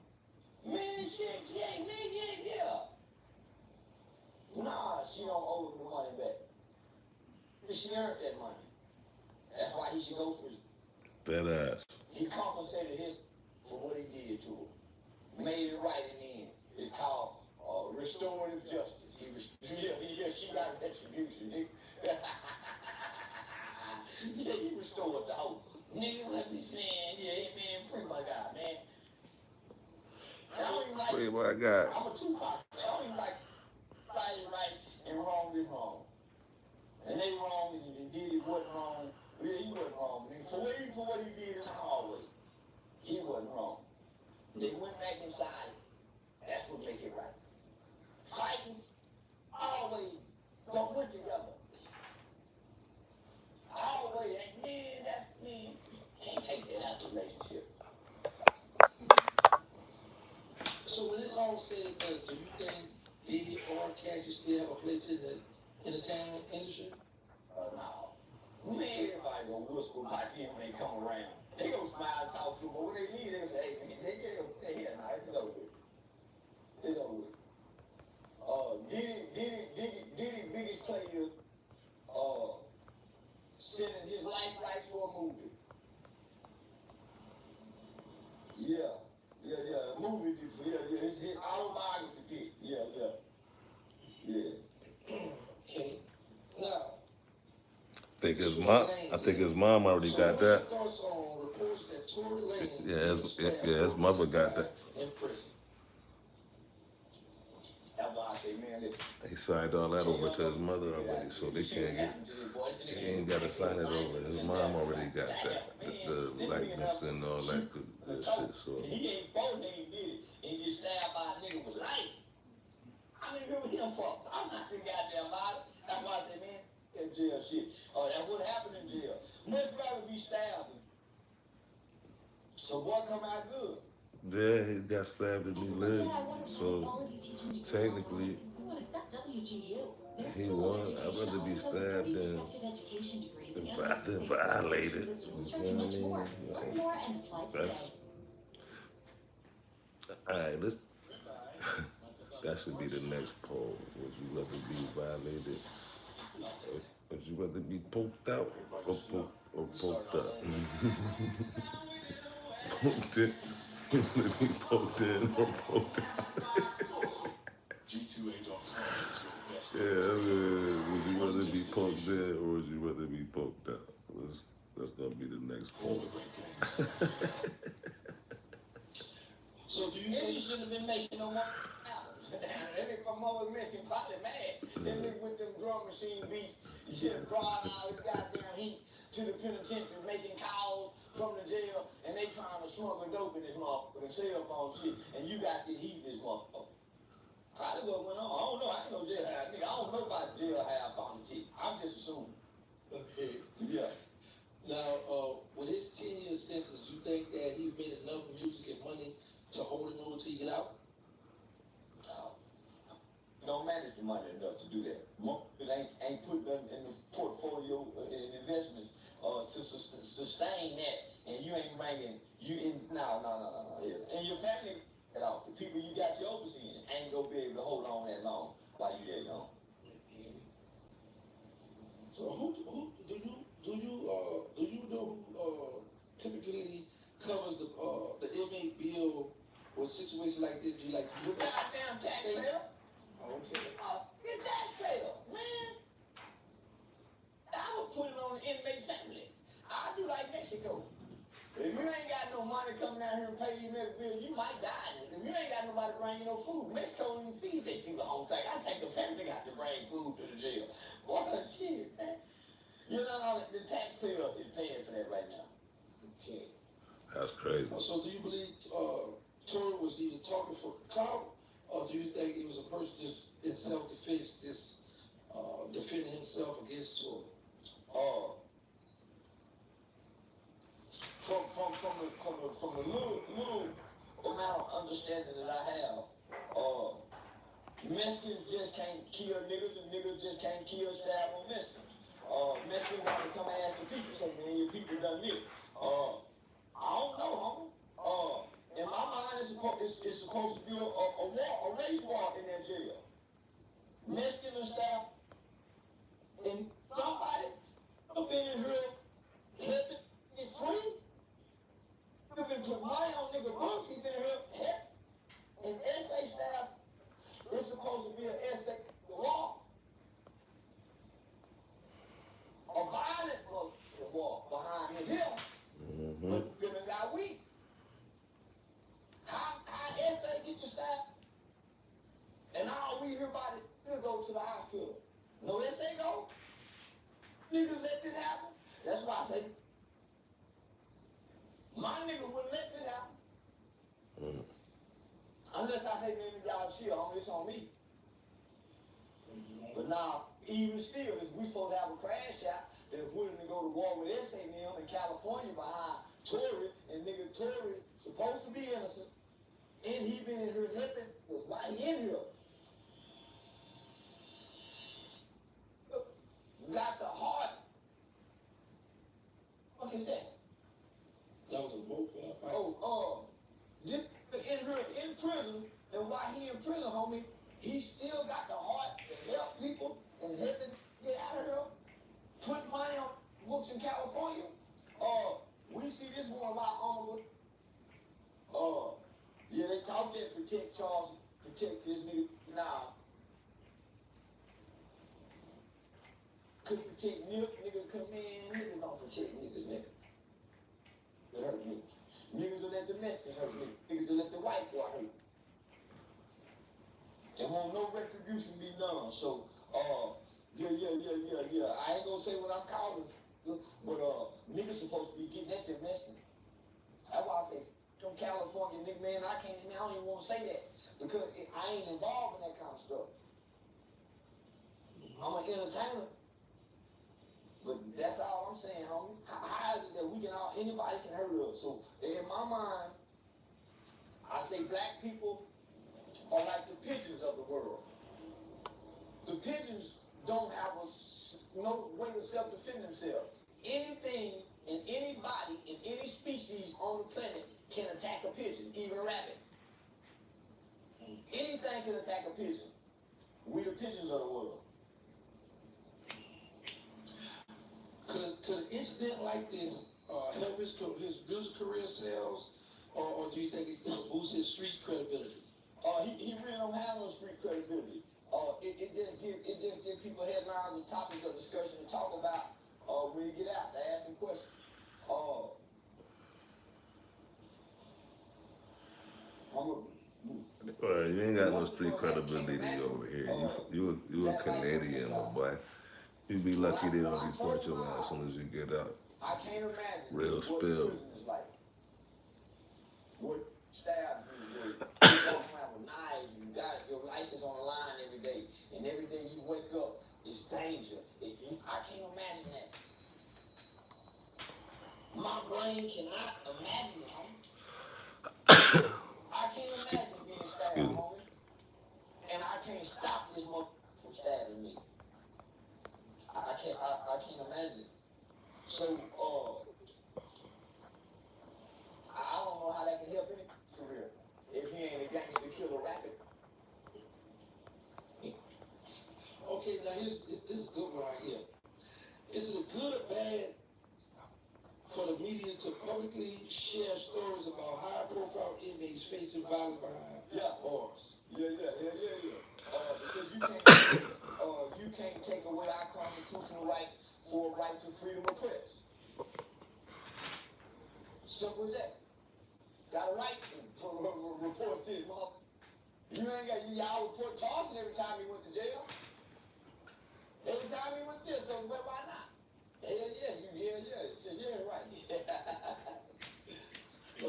Man, she ain't nigga, yeah. Nah, she don't owe him the money back. She earned that money. That's why he should go free. That ass. He compensated his for what he did to him. Made it right in the end. It's called restorative justice. She got retribution. Yeah, he restored the whole. Nigga, what be saying? Yeah, man, free my guy, man. I don't even like. Free my guy. I'm a Tupac. I don't even like right is right and wrong is wrong. And they wrong and Diddy wasn't wrong. Yeah, he wasn't wrong. For what he did in the hallway, he wasn't wrong. They went back inside. That's what make it right. Fighting always don't went together. Always, and man, that's me. Can't take that out of the relationship. So when it's all said and done, do you think Diddy or Cassie still have a place in the entertainment industry? No. Man, everybody gonna whisper about them when they come around. They gonna smile and talk to them, but when they leave, they say, hey, man, they here now, it's over with. It's over with. Diddy biggest play is sending his life rights for a movie. Yeah, a movie, it's his autobiography, yeah. Okay, now. I think his mom already got that. Thoughts on reports that Tory Lanez His mother got that. in prison. I say, man, listen. He signed all that over to his mother already, so they can't get. He ain't got to sign it over. His mom already got that, the likeness and all that good shit. So. He ain't supposed to did it and get stabbed by a nigga with life. I mean, who him for? I'm not the goddamn body. That's why I say, man, in jail shit. Oh, that's what happened in jail. Much rather be stabbed. So boy come out good. Yeah, he got stabbed and he lived. So technically, He won. I'd rather be stabbed than violated. You know what I mean? That's all right. Let's. That should be the next poll. Would you rather be violated? Or would you rather be poked out or poked up? Poked in. Be poked in or poked out. Yeah, would you rather be poked in or would you rather be poked out? That's gonna be the next poll. So do you think you shouldn't have been making no more albums? Every promoter making probably mad. Then they with them drum machine beats, you should have brought out the goddamn heat to the penitentiary, making calls from the jail, and they trying to smuggle dope in this motherfucker and cell phone shit, and you got this heat in this motherfucker. Probably what went on. I don't know. I ain't no jailhouse nigga. I don't know about jailhouse politics. I'm just assuming. Okay. Yeah. Now, with his 10-year sentence, you think that he made enough music and money to hold him over till he get out? Don't manage the money enough to do that. It ain't put nothing in the portfolio and investments to sustain that, and you ain't bringing no. And your family at all. The people you got your overseeing ain't gonna be able to hold on that long while you there young. So who do you know who typically covers the inmate bill with situations like this? Do you like The goddamn taxpayer. Okay. The taxpayer, man. I would put it on the inmate's family. I do like Mexico. If you ain't got no money coming down here and pay your medical bill, you might die. If you ain't got nobody bringing no food, Mexico don't even feed their people the whole thing. I think the family got to bring food to the jail. Boy, shit, man. You know, the taxpayer is paying for that right now. Okay. That's crazy. So do you believe Tory was either talking for clout, or do you think it was a person just in self-defense, just defending himself against Tory? From the little amount of understanding that I have, Mexicans just can't kill niggas, and niggas just can't kill stab on Mexicans. Mexicans want to come and ask the people, say, man, your people done this. I don't know, homie. In my mind, it's supposed to be a war, a race war in that jail. Mexican and staff, and somebody have been in here helping get free. You've been putting money on nigga books, he's been in here helping. And SA staff is supposed to be an SA war. A violent war behind his heel. But women got weak. How SA get your staff? And all we hear about it, we'll go to the hospital. No SA go? Niggas let this happen? That's why I say, my nigga wouldn't let this happen. Unless I say, man, y'all chill, homie, it's on me. But now, even still, we supposed to have a crash out that's willing to go to war with SA and them in California behind Tory, and nigga Tory supposed to be innocent, and he been in here helping, was why he in here. Got the heart. What is that? That was a boat, man. Just in prison, and while he in prison, homie, he still got the heart to help people and help them get out of here. Put money on books in California. We see this one about Honorable. Yeah, they talk that protect Charles, protect this nigga. Nah. Could protect niggas come in, niggas don't protect niggas, nigga. They hurt niggas. Niggas will let the Mexicans hurt niggas. Niggas will let the white boy hurt. There won't no retribution be done. So, yeah. I ain't gonna say what I'm calling, but niggas supposed to be getting at them Mexicans. That's why I say, them California nigga, man, I don't even want to say that because I ain't involved in that kind of stuff. I'm an entertainer. But that's all I'm saying, homie. How is it that we can anybody can hurt us? So in my mind, I say black people are like the pigeons of the world. The pigeons have no way to self-defend themselves. Anything and anybody in any species on the planet can attack a pigeon, even a rabbit. Anything can attack a pigeon. We the pigeons of the world. Could an incident like this help his music career sales, or do you think it's going to boost his street credibility? He really don't have no street credibility. It just give people headlines and topics of discussion to talk about when you get out to ask them questions. Well, you ain't got no street credibility over here. You a Canadian, my boy. You be lucky they don't deport your ass as soon as you get out. I can't imagine Real what spill. prison is like. What stab you walk around with knives, and your life is on the line every day, and every day you wake up, it's danger. I can't imagine that. My brain cannot imagine it, homie. I can't imagine being stabbed, homie. And I can't stop this motherfucker from stabbing me. I can't imagine it. So, I don't know how that can help any career if he ain't a gangster killer rabbit. Okay, now this is a good one right here. Is it good or bad for the media to publicly share stories about high-profile inmates facing violence behind bars? Yeah. Because you can't take away our constitutional rights for a right to freedom of press. Simple as that. Got a right to report to him. You ain't got y'all report Charleston every time he went to jail. Every time he went to jail, so why not? Hell yes, right. So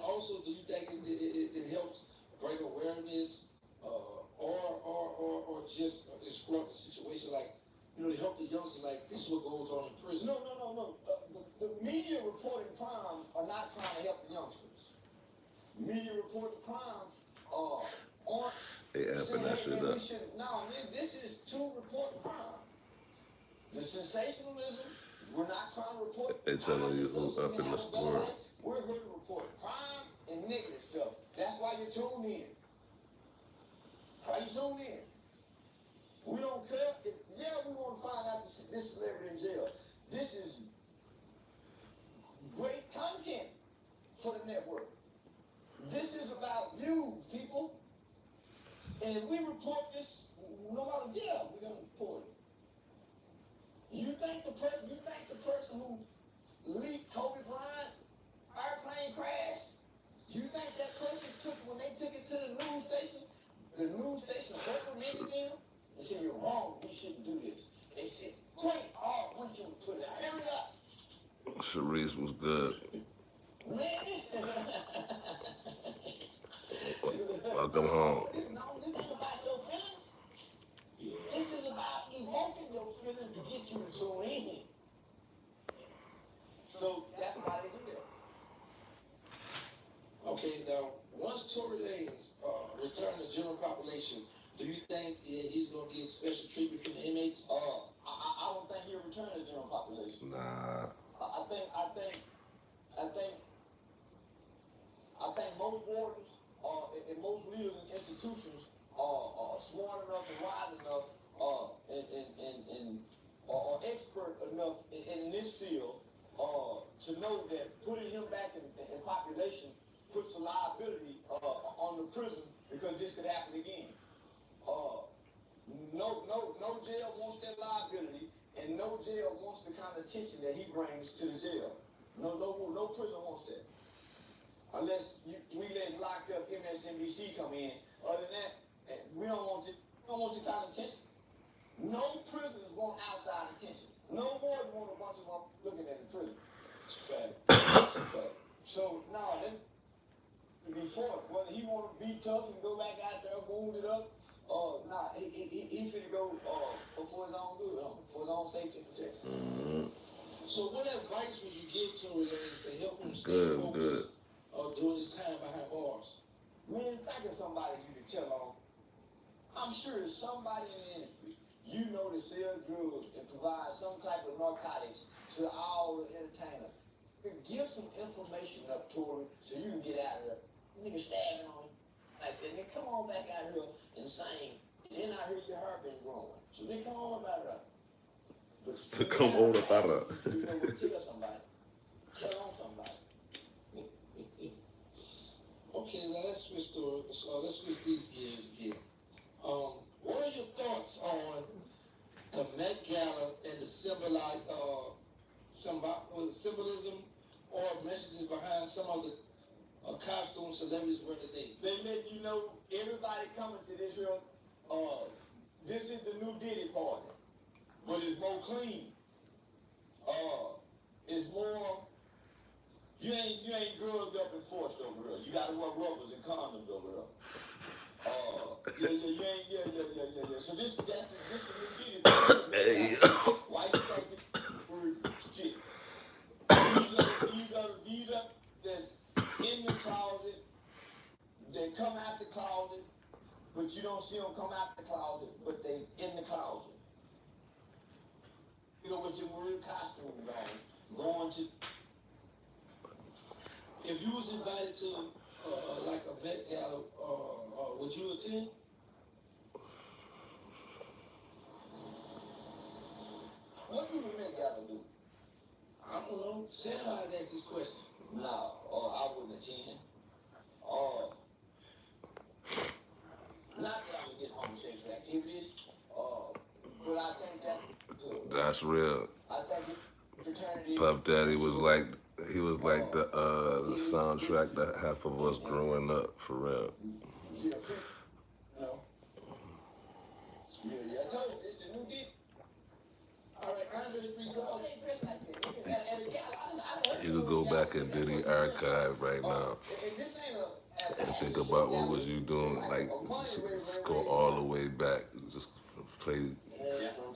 also, do you think it helps bring awareness, or just instruct the situation, like, to help the youngsters, like, this is what goes on in prison? No. The media reporting crimes are not trying to help the youngsters. Media reporting crimes aren't. They amping that shit up. No, this is to report crime. The sensationalism, we're not trying to report. They telling you who's up in the story. We're here to report crime and negative stuff. That's why you're tuned in. That's why you tuned in. We don't care. We want to find out this celebrity in jail. This is great content for the network. This is about views, people. And if we report this, no matter we're gonna report it. You think the person who leaked Kobe Bryant airplane crash? You think that person when they took it to the news station reprimanded them? They said, you're wrong, we shouldn't do this. They said, great, why don't you put it out? Hurry up. Sharice was good. Man. Welcome home. This ain't about your feelings. This is about evoking your feelings to get you to tune in. So that's why they do that. Okay, now, once Tory Lanez return to general population, do you think he's going to get special treatment from the inmates? I don't think he'll return to general population. Nah. I think most wardens and most leaders in institutions are smart enough and wise enough and are expert enough in this field to know that putting him back in population puts a liability on the prison because this could happen again. No jail wants that liability, and no jail wants the kind of attention that he brings to the jail. No prison wants that. Unless we let locked up MSNBC come in. Other than that, we don't want the kind of attention. No prisoners want outside attention. No more than want a bunch of them looking at the prison. It's a fact. It's a fact. So now, then, to be forced, whether he want to be tough and go back out there wounded up, he finna go for his own good, for his own safety and protection. Mm-hmm. So what advice would you give Tory Lanez to help him stay focused during his time behind bars? Man, think of somebody you can tell on. I'm sure there's somebody in the industry you know to sell drugs and provide some type of narcotics to all the entertainers. Give some information up, Tory, so you can get out of there. Nigga stabbing on him like that. Nigga, come on back out here and sing. And then I hear your hair been growing. So then come on about it. But To come on about it. You know what? Tell somebody. Tell on somebody. Okay, now let's switch these gears again. What are your thoughts on the Met Gala and the symbolism or messages behind some of the costumes celebrities wear today? They let you know everybody coming to this here, this is the new Diddy party. But it's more clean. It's more, you ain't drugged up and forced over here. You gotta wear rubbers and condoms over here. Yeah. So this the new Diddy party. Why you think this word shit? These are that's in the closet. They come out the closet, but you don't see them come out the closet, but they in the closet. You know, with your real costume on, going to. If you was invited to like a Met Gala, would you attend? What do the Met Gala do? I don't know. Somebody asked this question. No, I wouldn't attend. Not that I'm against homosexual activities, but I think that. That's real. I think fraternity. Puff Daddy was like, he was like the soundtrack that half of us growing up, for real. Yeah, no. Yeah, I told you, it's the new Diddy. All right, Andre 3000. They dress like that. You could go back in Diddy archive right now and think about what was you doing, like just go all the way back, just play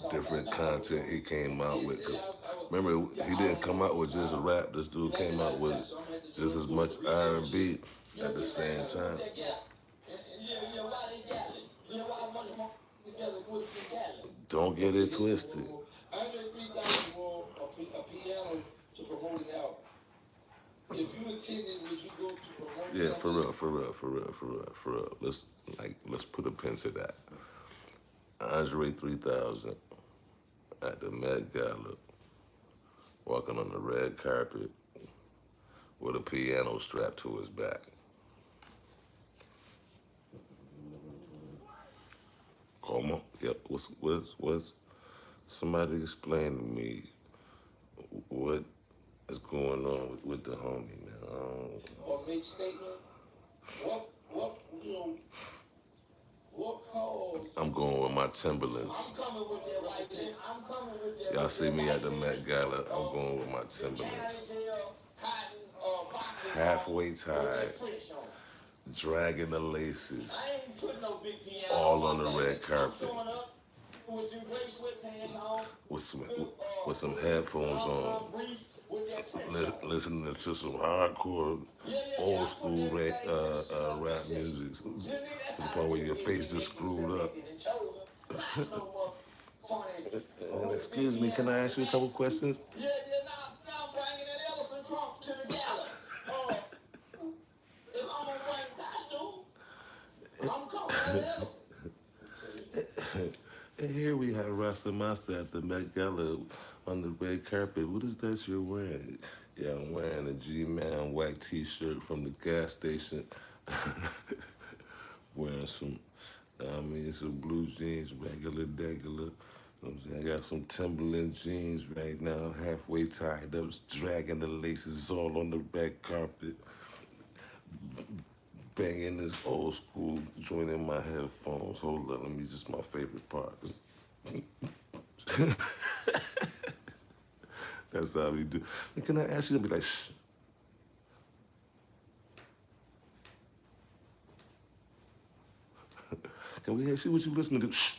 different content he came out with. Cause remember, he didn't come out with just rap. This dude came out with just as much R&B at the same time. Don't get it twisted. Andre 3000 wore a piano to promote his album. If you attended, would you go to promote? Yeah, for real. Let's put a pin to that. Andre 3000 at the Met Gala, walking on the red carpet with a piano strapped to his back. Come on, yep. What's somebody explain to me what is going on with the homie, man? Or make statement. What caused? I'm going with my Timberlands. I'm coming with that white thing. I'm coming with that. Y'all see me at the Met Gala, I'm going with my Timberlands. Halfway tied, dragging the laces, all on the red carpet, with some headphones on, listening to some hardcore, old school rap music, to the point where your face just screwed up. And excuse me, can I ask you a couple questions? Yeah, now I'm bringing that elephant trunk to the gala. If I'm gonna bring costume, I'm coming with an elephant. And here we have Rasta Master at the Met Gala on the red carpet. What is that you're wearing? Yeah, I'm wearing a G-Man white t-shirt from the gas station. Wearing some blue jeans, regular. I got some Timberland jeans right now, halfway tied up, dragging the laces all on the red carpet, banging this old school joint in my headphones. Hold on, let me just my favorite part. That's how we do. Can I ask you to be like, shh? Can we ask you what you listening to? Shh.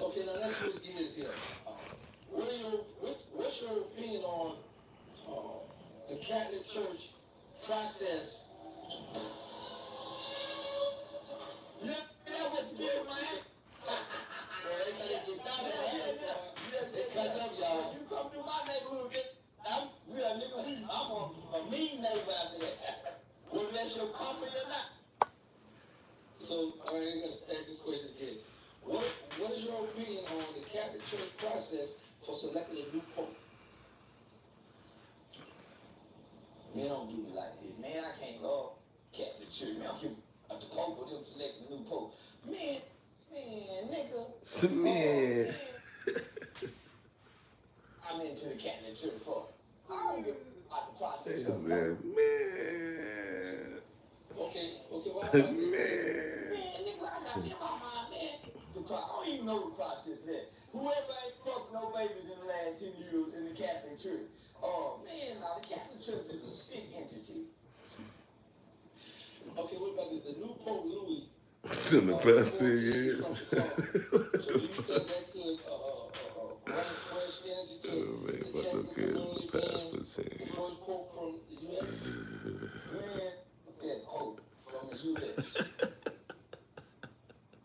Okay, now let's switch gears here. What's your opinion on the Catholic Church process So, all right, let's ask this question again. What is your opinion on the Catholic Church process for selecting a new pope? Man, don't do me like this. Man, I can't love Catholic Church. Man, I don't give the Pope or them selecting a new Pope. Man, nigga. Man. I'm into the Catholic Church for. I don't give about the process. Man. Okay, why? Man. Man, nigga, I got me in my mind, man. I don't even know the process there. Whoever ain't fucked no babies in the last 10 years in the Catholic Church. Oh, man, now the Catholic Church is a sick entity. Okay, what about this? The new Pope Louis. In the past 10 years. So do you think that could bring fresh energy to the Catholic community being the first Pope from the U.S.? Man, that Pope from the U.S.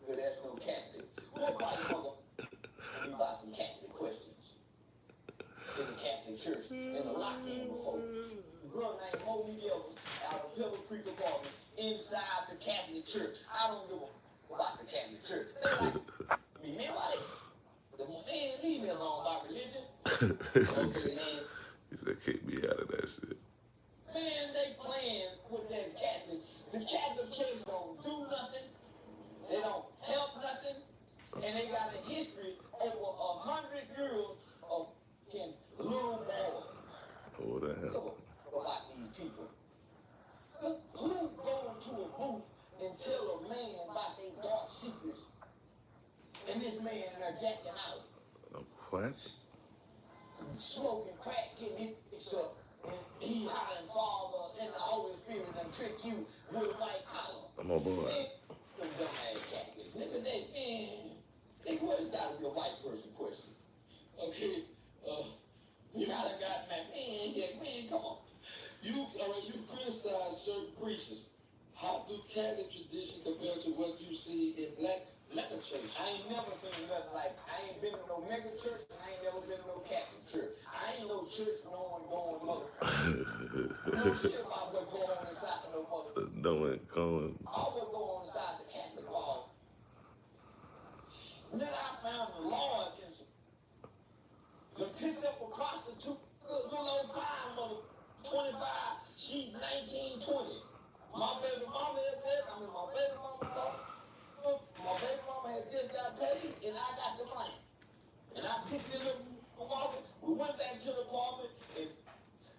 Good ass no Catholic. What about you, mother? We about some Catholic questions. In the Catholic Church, in the lock-in before. A girl named Moby Evans out of Pebble Creek apartment inside the Catholic Church. I don't give a about the Catholic Church. They like, man, why they? Man, leave me alone about religion. He said, keep me out of that shit. Man, they playing with that Catholic. The Catholic Church don't do nothing. They don't help nothing. And they got a history over 100 years of little boys. Oh, the hell. About these people. Who goes to a booth and tell a man about their dark secrets? And this man and they're jacking out. What? Smoking crack, getting hit up. And he hollering Father and the Holy Spirit and trick you with a white collar. I'm on board. Man, them dumb ass Catholics. Nigga, nigga, what is that to be a white person question? Okay, You gotta got man, come on. you criticize certain preachers. How do Catholic tradition compare to what you see in black mega church? I ain't never seen nothing like. I ain't been to no mega church, and I ain't never been to no Catholic church. I ain't no church no one going mother. No shit about what going on inside of no mother. Going. All what go on inside the Catholic wall. Nigga, I found the Lord is to picked up a prostitute, little old crying mother, 25, she 19, 20. My baby mama had that, my baby mama had just got paid, and I got the money. And I picked it up from Walker. We went back to the apartment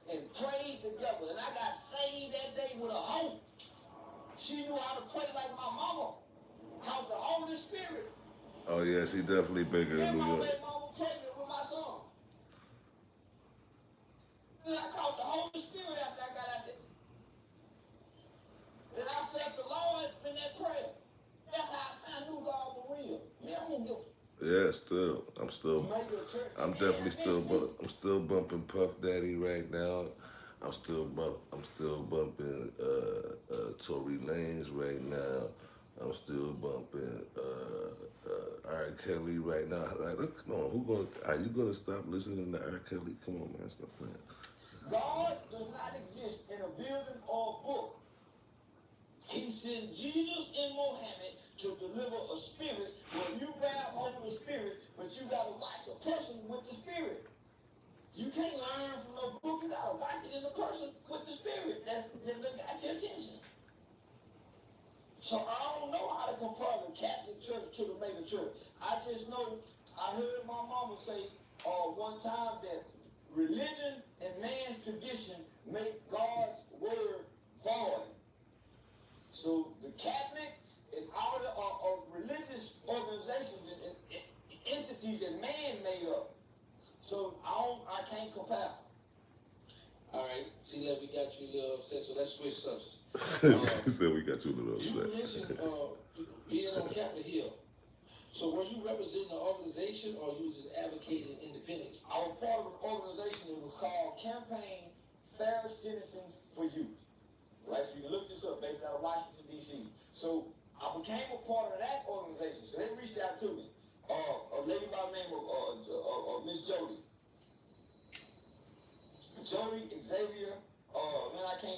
and prayed together. And I got saved that day with a hope. She knew how to pray like my mama. How the Holy Spirit. Oh, yeah, she definitely bigger in New My York. baby mama pregnant with my son. Then I caught the Holy Spirit after I got out there. Then I felt the Lord in that prayer. That's how I knew God was real. Man, I'm gonna give. Yeah, I'm definitely still bumping Puff Daddy right now. I'm still bumping Tory Lanez right now. I'm still bumping R. Kelly right now. Like, come on, are you gonna stop listening to R. Kelly? Come on, man, stop playing. God does not exist in a building or a book. He sent Jesus and Mohammed to deliver a spirit where you grab hold of the spirit, but you gotta watch a person with the spirit. You can't learn from no book, you gotta watch it in the person with the spirit. That got your attention. So I don't know how to compare the Catholic Church to the mega church. I just know I heard my mama say one time that religion and man's tradition make God's word void. So the Catholic and all the religious organizations and entities that man made up. So I can't compare. All right, see, we got you a little upset, so let's switch subjects. He said we got you a little upset. You mentioned being on Capitol Hill. So were you representing an organization or you were just advocating independence? I was part of an organization that was called Campaign Fair Citizens for Youth. Right, so you can look this up based out of Washington, D.C. So I became a part of that organization. So they reached out to me. A lady by the name of Miss Jody. Jody, Xavier,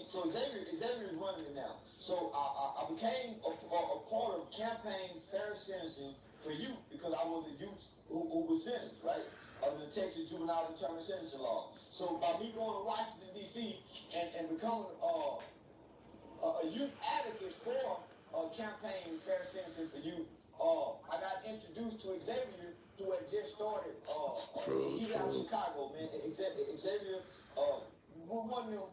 so Xavier is running it now. So I became a part of campaign fair sentencing for youth because I was a youth who was sentenced, right? Under the Texas Juvenile Determined Sentencing Law. So by me going to Washington, D.C. and becoming a youth advocate for campaign fair sentencing for youth, I got introduced to Xavier, who had just started. He's out of Chicago, man. Xavier, one of them,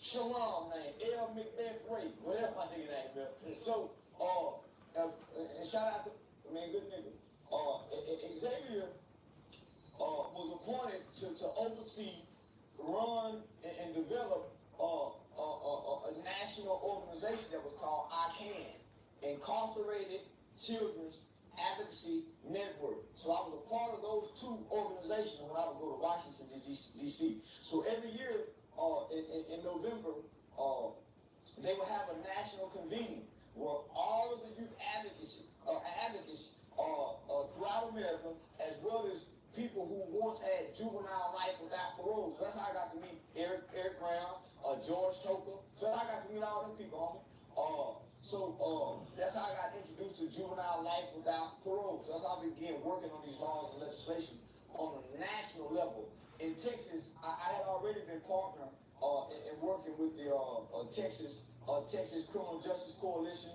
Shalom name, L. McBeth Ray, whatever my nigga name is. So, and shout out to, man, good nigga. Xavier was appointed to oversee, run, and develop a national organization that was called ICANN, Incarcerated Children's Advocacy Network. So I was a part of those two organizations when I would go to Washington, D.C. So every year in November, they would have a national convening where all of the youth advocates throughout America, as well as people who once had juvenile life without parole. So that's how I got to meet Eric Brown, George Toker. So I got to meet all them people, homie. So that's how I got introduced to juvenile life without parole. So that's how I began working on these laws and legislation on a national level. In Texas, I had already been partner in working with the Texas Criminal Justice Coalition,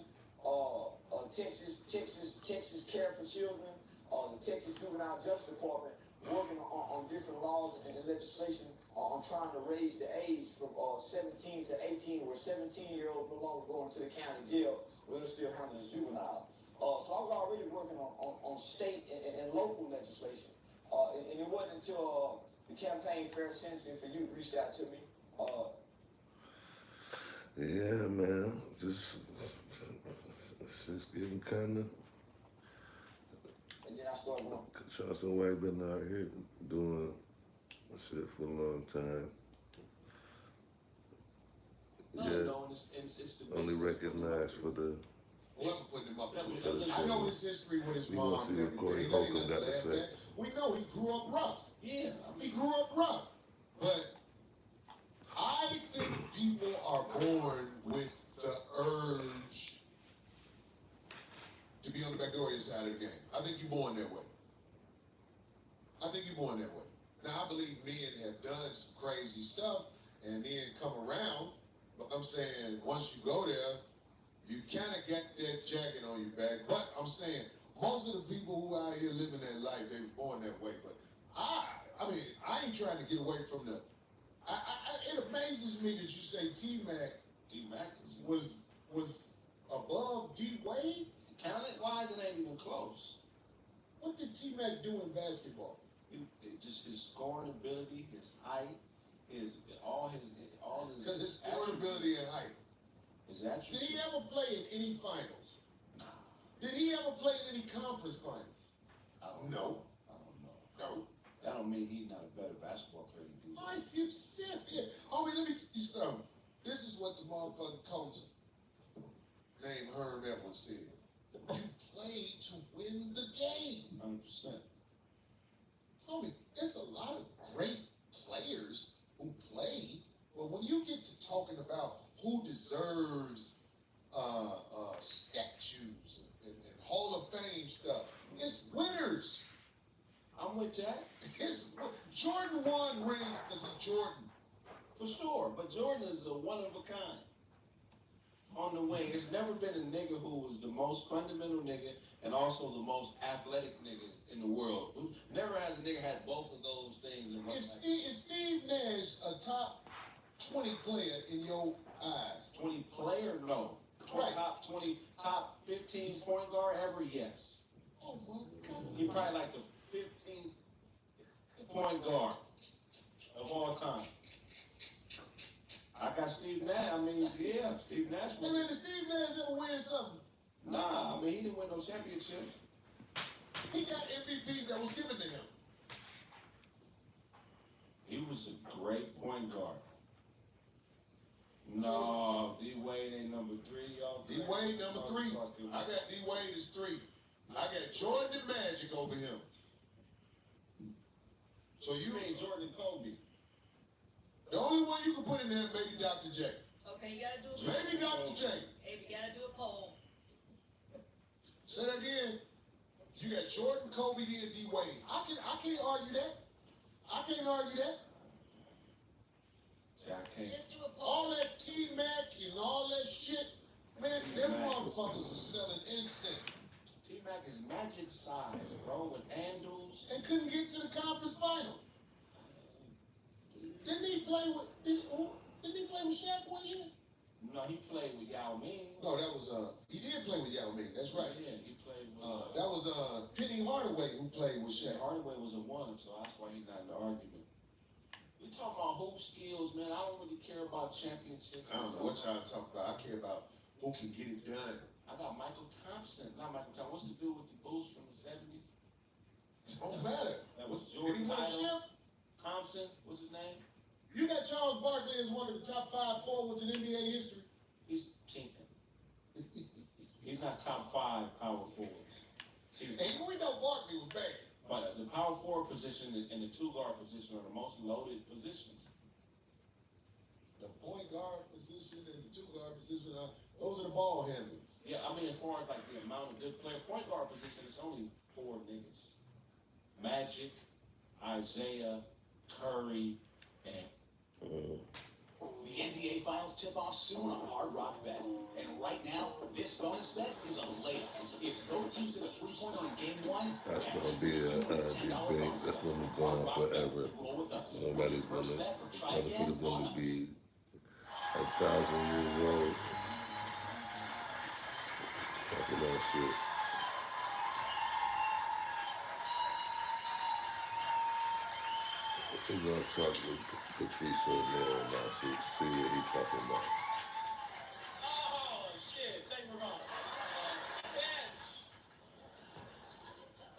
Texas Care for Children, the Texas Juvenile Justice Department, working on different laws and legislation on trying to raise the age from 17 to 18, where 17-year-olds no longer going to the county jail where they're still handling as juvenile. So I was already working on state and local legislation. And it wasn't until the campaign fair sentencing for youth reached out to me. Yeah, man. It's just getting kind of. And then I started working. Charleston White been out here doing shit for a long time. Yeah, only recognized for the. Wasn't putting him up to For the it. I know his history with his We mom. gonna see what Corey Holcomb got to say. We know he grew up rough. Yeah, He grew up rough. But I think people are born with the urge to be on the Victoria side of the game. I think you're born that way. Now, I believe men have done some crazy stuff and then come around. But I'm saying, once you go there, you kind of got that jacket on your back. But I'm saying, most of the people who out here living that life, they were born that way. But I mean, I ain't trying to get away from the. It amazes me that you say T-Mac was above D Wade. Talent-wise, it ain't even close. What did T-Mac do in basketball? Just his scoring ability, his height, all his. Because his scoring ability and height. His attributes. Did he ever play in any finals? Nah. Did he ever play in any conference finals? I don't No. know. That don't mean he's not a better basketball player than you. Are you serious? Homie, let me tell you something. This is what the motherfucking coach named Herm Edwards said. You played to win the game. 100%. Homie, there's a lot of great players who played, but when you get to talking about who deserves statues and Hall of Fame stuff, it's winners. I'm with that. Jordan won rings because of Jordan. For sure, but Jordan is a one of a kind. On the wing, there's never been a nigga who was the most fundamental nigga and also the most athletic nigga in the world. Never has a nigga had both of those things in one life. Is Steve Nash a top 20 player in your eyes? 20 player? No. Right. Top 15 point guard ever? Yes. Oh my God. He probably like the 15th point guard of all time. I got Steve Nash. I mean, yeah, Steve Nash. And then did Steve Nash ever win something? Nah, I mean, he didn't win no championships. He got MVPs that was given to him. He was a great point guard. No, D Wade ain't number 3, y'all. D Wade number 3. I got D Wade as 3. I got Jordan and Magic over him. So You mean Jordan and Kobe? the only one you can put in there maybe Dr. J. Okay, you gotta do a poll. Maybe Dr. J. Hey, you gotta do a poll. Say that again. You got Jordan, Kobe, and D. Wade. I can't argue that. I can't argue that. See, I can't. Just do a poll. All that T-Mac and all that shit, man, them motherfuckers are selling incense. T-Mac is magic size, bro, with handles. And couldn't get to the conference final. Didn't he play with Shaq one year? No, he played with Yao Ming. No, that was he did play with Yao Ming, that's right. Yeah, he played with That was Penny Hardaway who played with Shaq. Hardaway was a 1, so that's why he's not in the argument. We talking about hoop skills, man. I don't really care about championships. I don't know what y'all talking about. I care about who can get it done. I got Michael Thompson. Not Michael Thompson. What's the dude with the Bulls from the 70s? Don't matter. That was Did Jordan he win a Title. chip? Thompson, what's his name? You got Charles Barkley as one of the top 5 forwards in NBA history. He's kingpin. He's not top 5 power forward. And we know Barkley was bad. But the power forward position and the 2-guard position are the most loaded positions. The point guard position and the 2-guard position, those are the ball handlers. Yeah, I mean, as far as like the amount of good players, point guard position is only 4 niggas. Magic, Isaiah, Curry, and The NBA Finals tip off soon on Hard Rock Bet. And right now, this bonus bet is a layup. If both teams hit a 3-pointer in game 1, That's gonna be a debate. That's gonna be going forever. Nobody's gonna, motherfuckers gonna be 1,000 years old. Talking that shit. We're gonna talk with Patrice O'Neil now, see what he talking about. Oh, shit, take me wrong. Yes.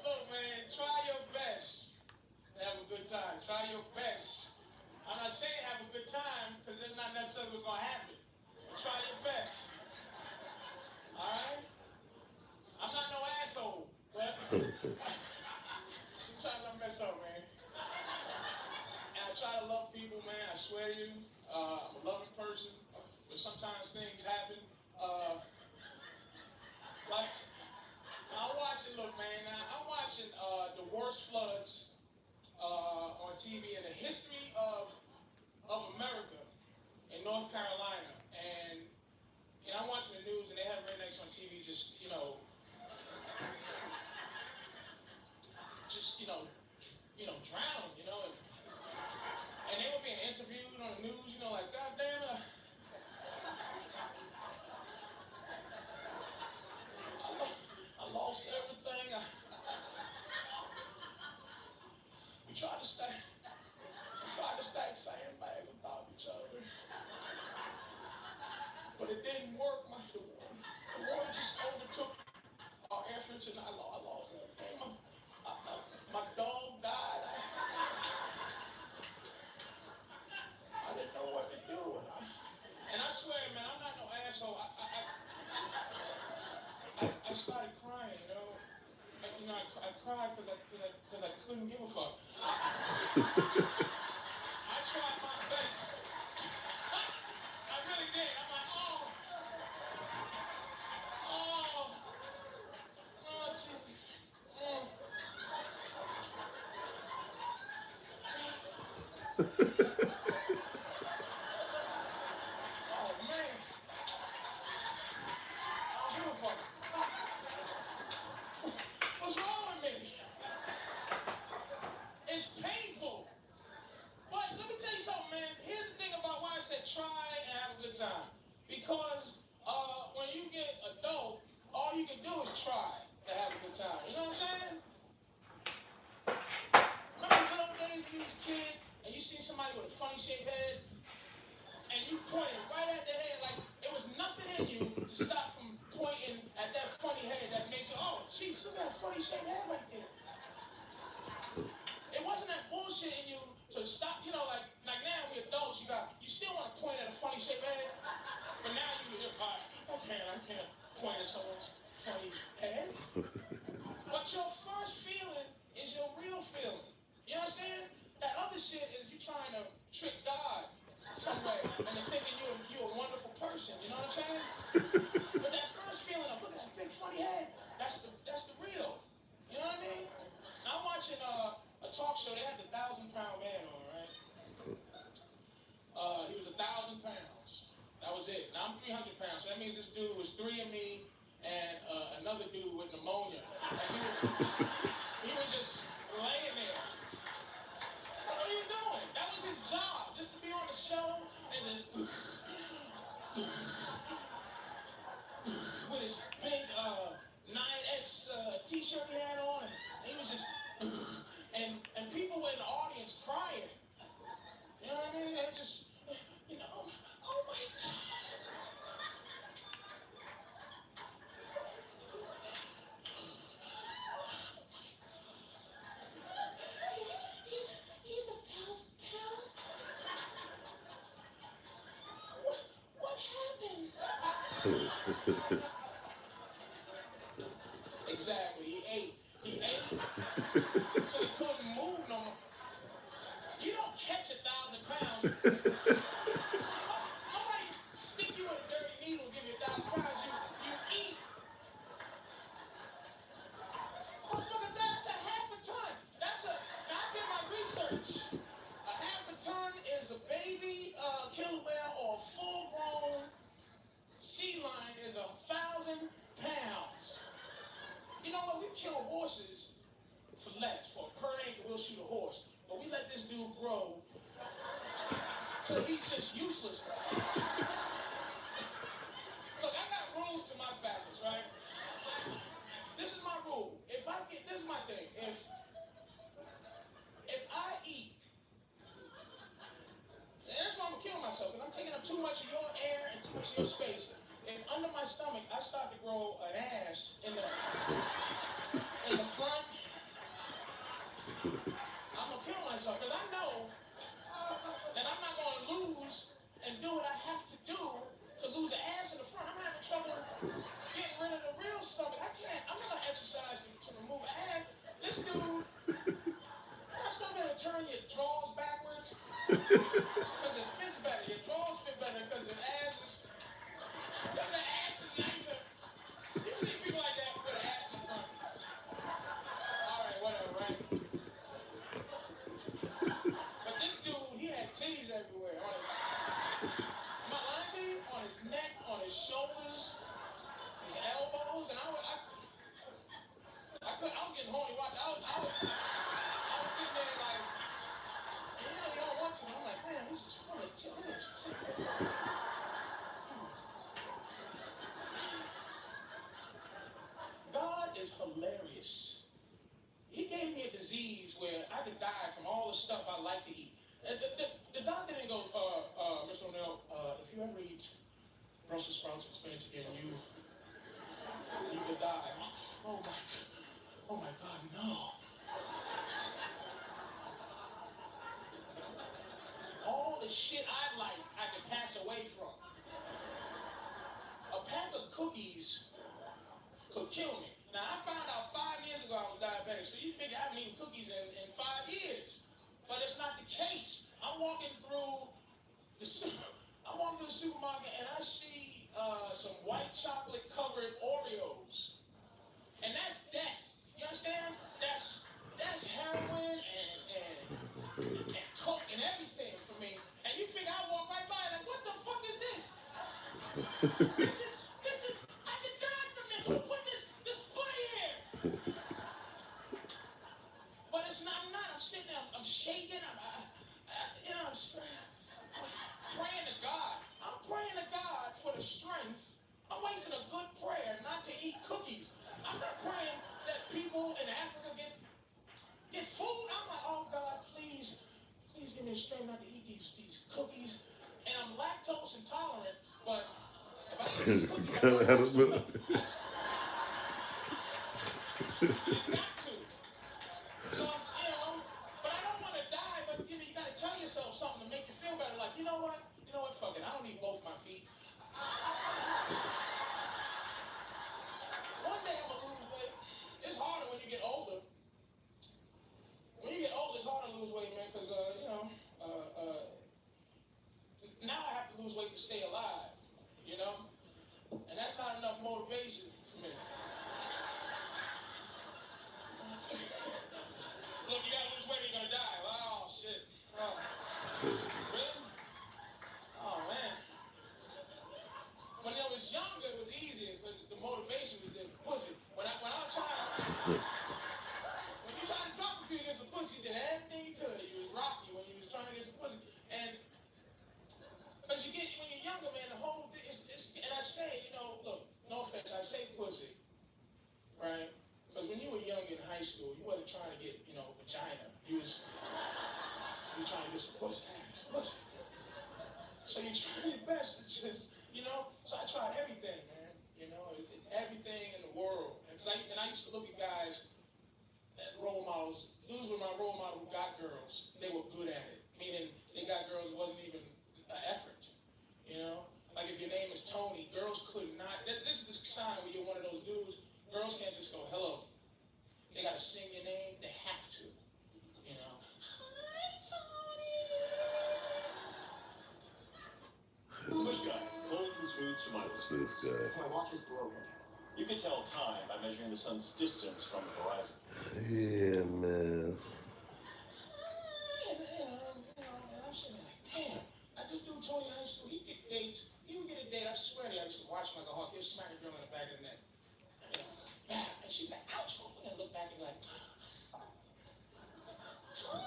Look, man, try your best to have a good time. Try your best. I'm not saying have a good time, because that's not necessarily what's going to happen. But try your best. All right? I'm not no asshole, but sometimes I mess up, man. I try to love people, man. I swear to you, I'm a loving person, but sometimes things happen. Like, I'm watching, look, man, I'm watching the worst floods on TV in the history of America in North Carolina. And I'm watching the news, and they have rednecks on TV just, drowning, and they were being interviewed on the news, like, God damn it, I lost everything. We tried to stack sandbags about each other, but it didn't work. The water just overtook our efforts, and I lost everything. My dog died. I didn't know what to do. And I swear, man, I'm not no asshole. I started crying, I cried because I couldn't give a fuck. I tried my best. I really did. I'm like, oh, Jesus. What's wrong with me? It's painful. But let me tell you something, man. Here's the thing about why I said try and have a good time. Because when you get adult, all you can do is try to have a good time. You know what I'm saying? Remember the good old days when you was a kid and you see somebody with a funny shaped head and you pointed right at their head like it was nothing in you to stop from pointing at that funny head that made you, oh, jeez, look at that funny shaped head right there. It wasn't that bullshit in you to stop, like now we adults, you still want to point at a funny shaped head, but now I can't point at someone's funny head. But your first feeling is your real feeling. You understand? That other shit is you trying to trick God some way, and they're thinking you're a wonderful You know what I'm saying? But that first feeling of, look at that big funny head, that's the real. You know what I mean? Now, I'm watching a talk show, they had the 1,000-pound man on, right? He was 1,000 pounds. That was it. Now I'm 300 pounds, so that means this dude was 3 of me and another dude with pneumonia. And he was just laying there. What are you doing? That was his job, just to be on the show and just with his big 9X t-shirt he had on, and he was just and people were in the audience crying. You know what I mean? They just, you know, oh my God. He's 1,000 pounds. What happened? Exactly. He ate, so he couldn't move no more. You don't catch 1,000 pounds. Nobody stick you with a dirty needle and give you 1,000 pounds. You eat. Motherfucker, that's a half a ton. Now I did my research. A half a ton is a baby killer whale, or a full-grown sea lion is 1,000 pounds. You know what? We kill horses for less. For per acre, we'll shoot a horse. But we let this dude grow till he's just useless. Look, I got rules to my factors, right? This is my rule. This is my thing. If I eat, and that's why I'm gonna kill myself, because I'm taking up too much of your air and too much of your space. If under my stomach I start to grow an ass in the front, I'm gonna kill myself, because I know that I'm not gonna lose and do what I have to do to lose an ass in the front. I'm having trouble getting rid of the real stomach. I'm not gonna exercise to remove an ass. This dude, that's not gonna turn your drawers backwards because it fits better. Your drawers fit better because the ass is nicer. You see people like that with an ass in front. All right, whatever, right? But this dude, he had titties everywhere. Am I lying to you? On his neck, on his shoulders, his elbows, and I was getting horny watching. I was sitting there like, you don't want to. I'm like, man, this is full of titties. God is hilarious. He gave me a disease where I could die from all the stuff I like to eat. The doctor didn't go, Mr. O'Neil, if you ever eat Brussels sprouts and spinach again, you could die. Oh my God, no. All the shit I like, I could pass away from. A pack of cookies could kill me. Now, I found out 5 years ago I was diabetic, so you figure I haven't eaten cookies in 5 years. But it's not the case. I'm walking through the supermarket and I see some white chocolate covered Oreos. And that's death. You understand? That's heroin and coke and everything for me. And you figure I walk right by like, what the fuck is this? This is, I can die from this. Put this play here. But it's not, I'm sitting there, I'm shaking, I'm praying to God. I'm praying to God for the strength. I'm wasting a good prayer not to eat cookies. I'm not praying that people in Africa get food. I'm like, oh God, please give me the strength not to eat these cookies. And I'm lactose intolerant, but if I eat these cookies, I got to. So, but I don't want to die, but you got to tell yourself something to make you feel better. Like, you know what, fuck it, I don't need both my feet. One day I'm going to lose weight. It's harder when you get older. When you get older, it's harder to lose weight, man, because, now I have to lose weight to stay alive, school, you wasn't trying to get, vagina. You was trying to get some pussy. So you try your best to just, so I tried everything, man. Everything in the world. And I used to look at guys, role models. Dudes were my role model who got girls. They were good at it. Meaning they got girls, it wasn't even an effort. Like if your name is Tony, girls could not. This is the sign where you're one of those dudes. Girls can't just go, hello. They got to sing your name. They have to. Hi, Tony. This guy, cold and smooth Simmons. This guy. My watch is broken. You can tell time by measuring the sun's distance from the horizon. Yeah, man. And I'm sitting like, damn, this dude Tony in high school, he get dates. He would get a date, I swear to you, I used to watch him like a hawk. He'd smack a girl in the back of the neck. And she'd be like, ouch, motherfucker, and look back and be like, Tony,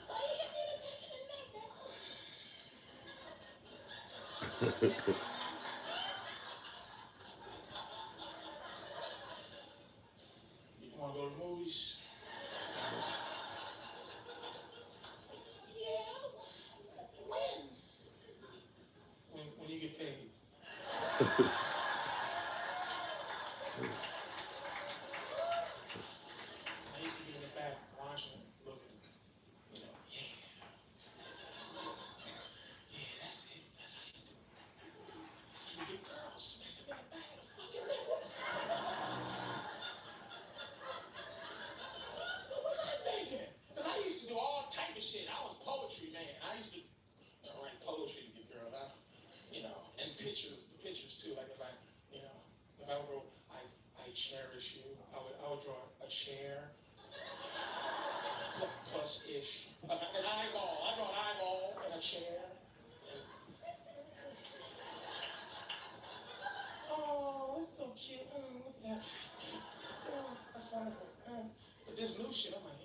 why you hit me in the back of the neck? You want to go to the movies? Yeah. When you get paid. I used to be in the back watching, looking, yeah. Yeah, that's it. That's how you do it. That's how you get girls. Smack them in the back of the fucking neck. What was I thinking? Because I used to do all type of shit. I was poetry, man. I used to write poetry to get girls out. And pictures, the pictures too. Like if I wrote, I cherish you, I would draw a chair, plus ish, an eyeball. I draw an eyeball and a chair. Oh, that's so cute. Look at that. That's wonderful. But this new shit, I'm like,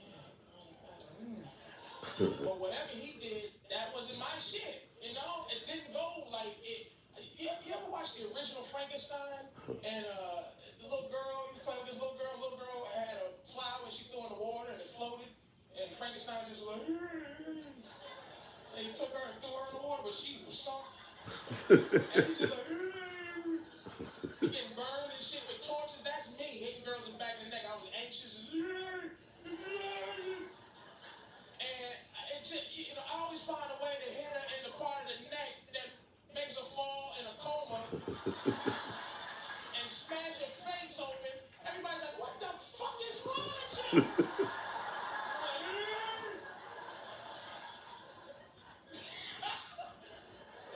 But whatever he did, that wasn't my shit. It didn't go like it. You ever watch the original Frankenstein? And the little girl, he was playing with this little girl had a flower and she threw in the water and it floated. And Frankenstein just went, and he took her and threw her in the water, but she was sunk. And he's just like, he getting burned and shit with torches. That's me, hitting girls in the back of the neck. I was anxious and it's just, I always find a way to hit her in the part of the neck that makes her fall in a coma and smash her face open. Everybody's like, what the fuck is wrong with you?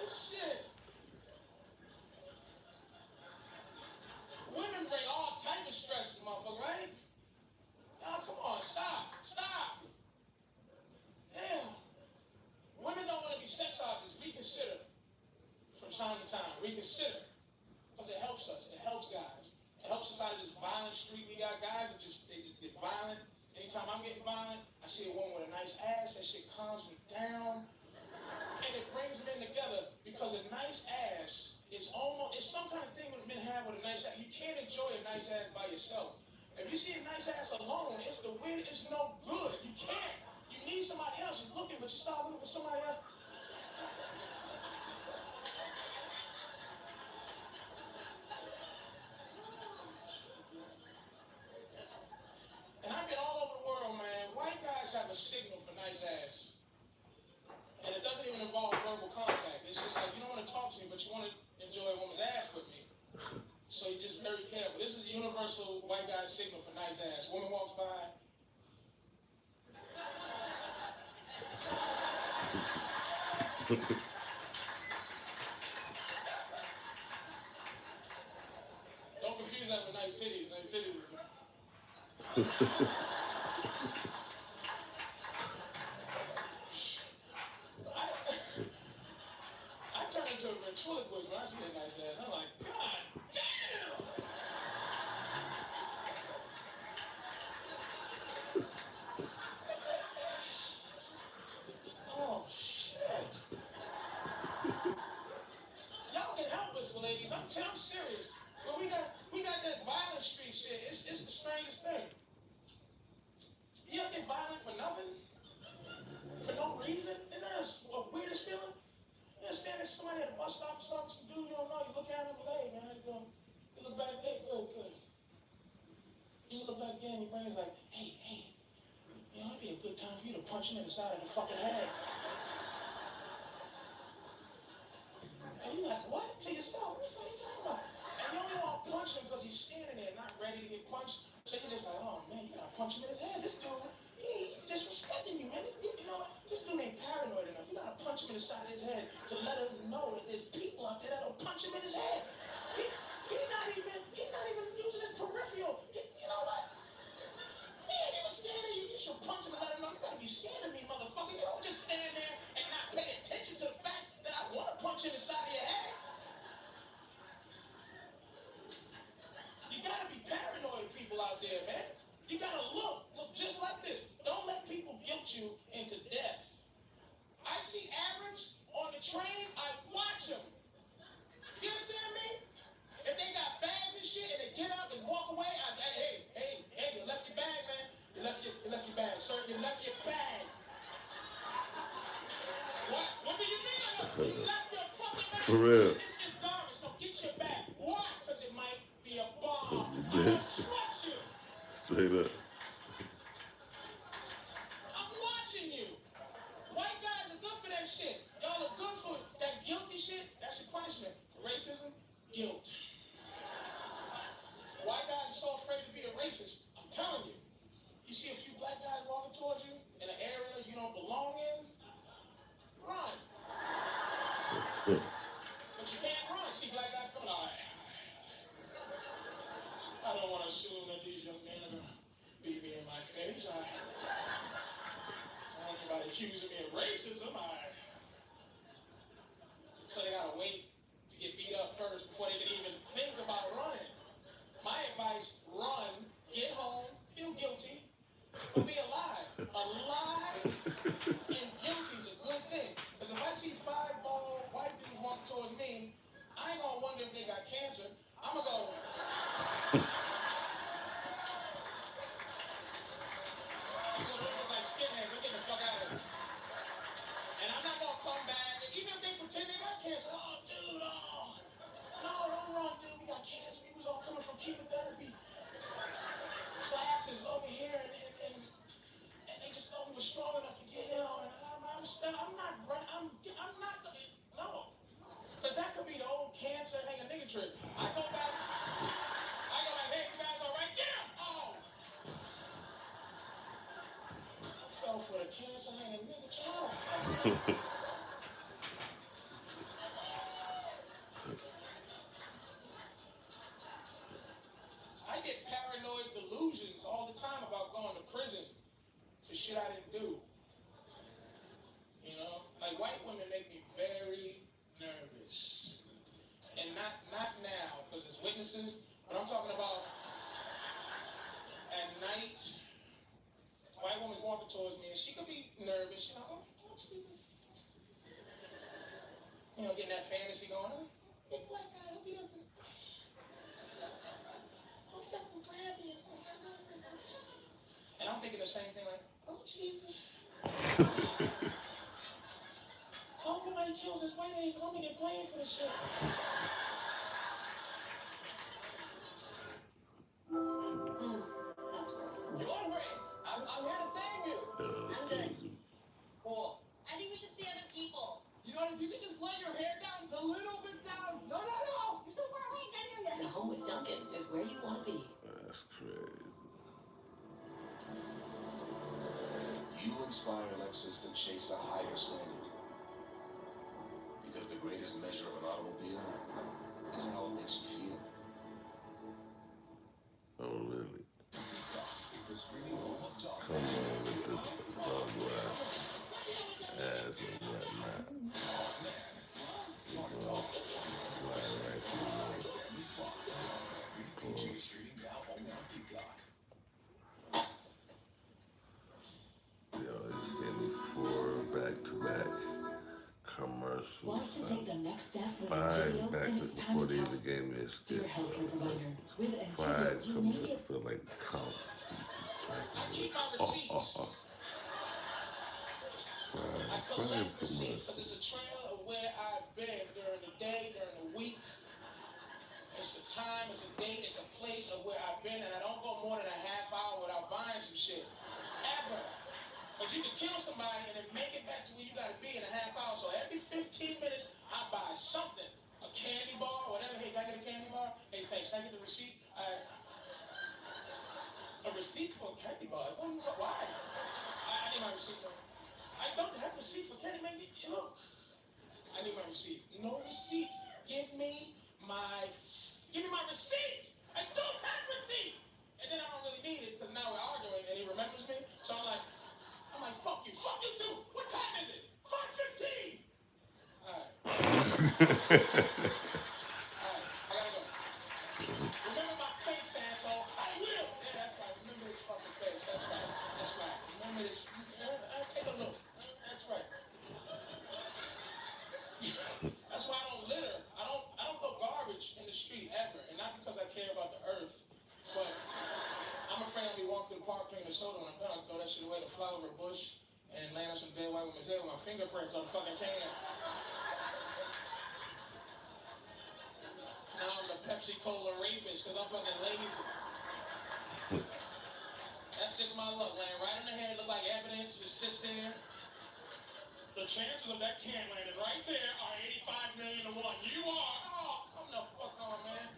Shit. Women bring all type of stress to motherfucker, right? Oh, come on, stop. Damn. Women don't want to be sex objects. Reconsider. From time to time, reconsider. Because it helps us. It helps guys. It helps us out of this violent street. We got guys that they just get violent. Anytime I'm getting violent, I see a woman with a nice ass. That shit calms me down. And it brings men together because a nice ass is some kind of thing that men have with a nice ass. You can't enjoy a nice ass by yourself. If you see a nice ass alone, it's no good. You can't. You need somebody else. You're looking, but you start looking for somebody else. And I've been all over the world, man. White guys have a signal for nice ass. And it doesn't even involve verbal contact. It's just like, you don't want to talk to me, but you want to enjoy a woman's ass with me. So you're just very careful. This is the universal white guy signal for nice ass. Woman walks by. Don't confuse that with nice titties. Nice titties. I turn into a ventriloquist when I see that nice ass. I'm like, God damn! Oh, shit. Y'all can help us, ladies. I'm serious. Well, we got that violent street shit. It's the strangest thing. You ever get violent for nothing? For no reason? Isn't that a weirdest feeling? You understand that somebody at a bus stop or something, some dude you don't know, you look at him, hey man, how you doing? You look back, hey, good. You look back again, your brain's like, hey, you know, it'd be a good time for you to punch him in the side of the fucking head. And you're like, what? To yourself, what the fuck are you talking about? And you only want to punch him because he's standing there not ready to get punched. So you're just like, oh man, you gotta punch him in his head. This dude, he's disrespecting you, man. You know what? This dude ain't paranoid enough. You gotta punch him in the side of his head to let him know that there's people out there that'll punch him in his head. He's not even using his peripheral. You know what? He ain't even scared of you. You should punch him and let him know you gotta be scared of me, motherfucker. You don't just stand there and not pay attention to the fact that I want to punch you in the side of your head. You gotta be paranoid, people out there, man. You gotta look just like this. Don't let people guilt you into death. I see Arabs on the train, I watch them. You understand me? If they got bags and shit and they get up and walk away, hey, you left your bag, man. You left your bag, sir. You left your bag. What do you mean? You left your fucking bag. For real. It's garbage. So get your bag. Why? Because it might be a bomb. I don't trust you. Straight up. I'm watching you. White guys are good for that shit. Y'all are good for that guilty shit. That's your punishment. For racism, guilt. White guys are so afraid to be a racist. I'm telling you. You see a few black guys walking towards you in an area you don't belong in, run. But you can't run. See black guys coming out. I don't want to assume that these young men are going to beat me in my face. I don't want anybody accusing me of racism. So they got to wait to get beat up first before they can even think about running. My advice, run, get home, feel guilty, but be alive. Alive and guilty is a good thing. Because if I see 5 bald white dudes walking towards me, I ain't going to wonder if they got cancer. I'm going to go... like skinheads, we're getting the fuck out of here. And I'm not going to come back, even if they pretend they got cancer. Oh, dude, oh. No, don't run, dude. We got cancer. We was all coming from chemotherapy classes over here, and they just thought we were strong enough to get in on it. I'm not running. I'm not gonna. No. Because that could be the old cancer hanging nigga trick. I go back, hey, you guys all right? Damn! Oh! I fell for the cancer hanging nigga trick. I get paranoid delusions all the time about going to prison for shit I didn't do. You know? Like, white women make me very nervous. And not now, because it's witnesses, but I'm talking about at night, white woman's walking towards me, and she could be nervous, you know, oh, Jesus. You know, getting that fantasy going, big black guy, hope he doesn't grab me. And I'm thinking the same thing, like, oh, Jesus. I hope nobody kills this white lady, because I'm going to get blamed for this shit. That's great. You're great. I'm here to save you. I'm good. Cool. I think we should see other people. You know, if you could just let your hair down a little bit down. No. You're so far away, I can't hear you. The home with Duncan is where you want to be. That's crazy. You inspire Lexus to chase a higher standard. Because the greatest measure of an automobile is how it makes you feel. Oh, really? Is the streaming home of talk. Come on with the ass and whatnot. You know, slide right through PG streaming now only on Peacock. Yo, just gave me 4 back-to-back Five back before they even gave me a skip. Five coming to feel like count. I keep my receipts. I collect receipts because it's a trail of where I've been during the day, during the week. It's a time, it's a date, it's a place of where I've been, and I don't go more than a half hour without buying some shit. Ever. Because you can kill somebody and then make it back to where you gotta be in a half hour. So every 15 minutes, I buy something. A candy bar, whatever. Hey, can I get a candy bar? Hey, thanks. Can I get the receipt? A receipt for a candy bar? Why? I need my receipt for it. I don't have a receipt for candy, man. Look, I need my receipt. No receipt. Give me my receipt. I don't have receipt. And then I don't really need it because now we're arguing and he remembers me. So I'm like, fuck you too. What time is it? 5:15. All right. All right, I gotta go. Remember my face, asshole. I will. Yeah, that's right. Remember this fucking face. That's right. That's right. Remember this. Take a look. That's right. That's why I don't litter. I don't throw garbage in the street ever, and not because I care about the earth, but I'm afraid I'll be walking through the park drinking soda when I'm done. I'll throw that shit away to fly over a bush and land on some dead white woman's head with my fingerprints on the fucking can. Now I'm the Pepsi Cola rapist because I'm fucking lazy. That's just my luck, laying right in the head, look like evidence, just sits there. The chances of that can landing right there are 85 million to 1. You are. Oh, come the fuck on, man.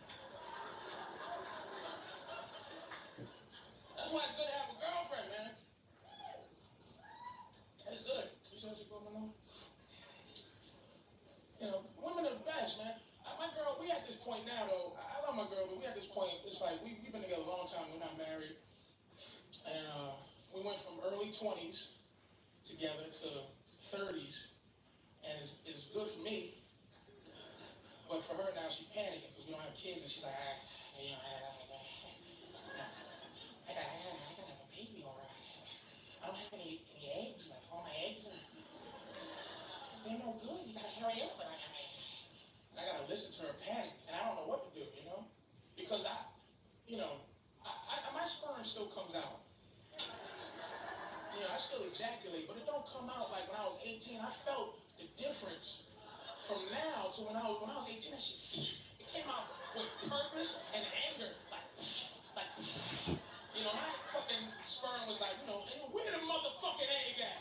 That's why it's good to have a girlfriend, man. It's good. You see what you put me on? You know, women are the best, man. My girl, we at this point now, though. I love my girl, but we at this point, it's like we've been together a long time. We're not married. And we went from early 20s together to 30s, and it's good for me, but for her now, she's panicking because we don't have kids, and she's like, I gotta have a baby, all right. I don't have any eggs left. All my eggs they're no good. You gotta hurry up, and I gotta listen to her panic, and I don't know what to do, you know, because my sperm still comes out. You know, I still ejaculate, but it don't come out like when I was 18. I felt the difference from now to when I was 18. That shit, it came out with purpose and anger, like, you know, my fucking sperm was like, you know, where the motherfucking egg at?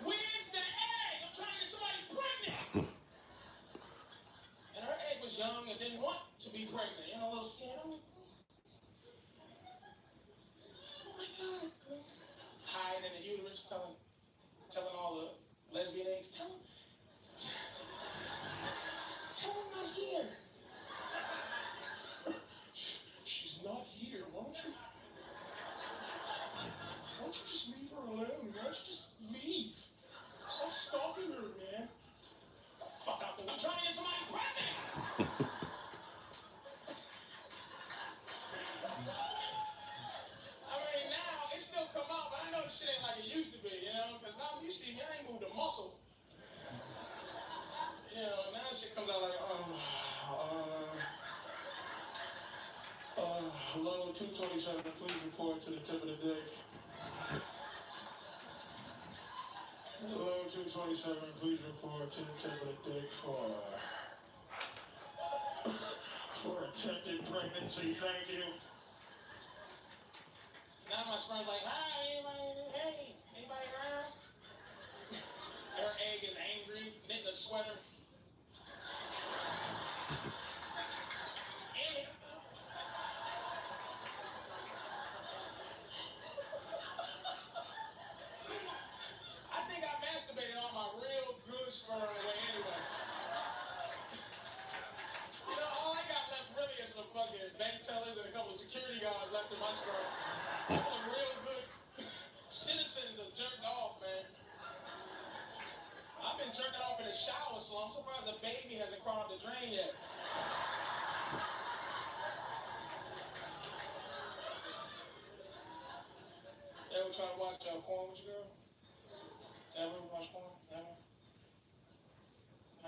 Where's the egg? I'm trying to get somebody pregnant. And her egg was young and didn't want to be pregnant. You know, a little scared. I'm like, hiding in the uterus, telling all the lesbian eggs, tell them I'm not here. She's not here. Why don't you just leave her alone? Why don't you just leave? Stop stalking her, man. The fuck out there. I'm trying to get somebody pregnant. Come out, but I know this shit ain't like it used to be, you know, because now you see me, I ain't moved a muscle. You know, now shit comes out like, hello, 227, please report to the tip of the dick. Hello, 227, please report to the tip of the dick for attempted pregnancy, thank you. Now my sperm's like, hi, anybody around? Her egg is angry, knitting a sweater. I think I masturbated on my real good sperm away anyway. You know, all I got left really is some fucking bank tellers and a couple of security guards left in my sperm. All the real good citizens have jerked off, man. I've been jerking off in the shower, so I'm surprised a baby hasn't crawled up the drain yet. Ever try to watch porn with your girl? Ever watch porn? Ever?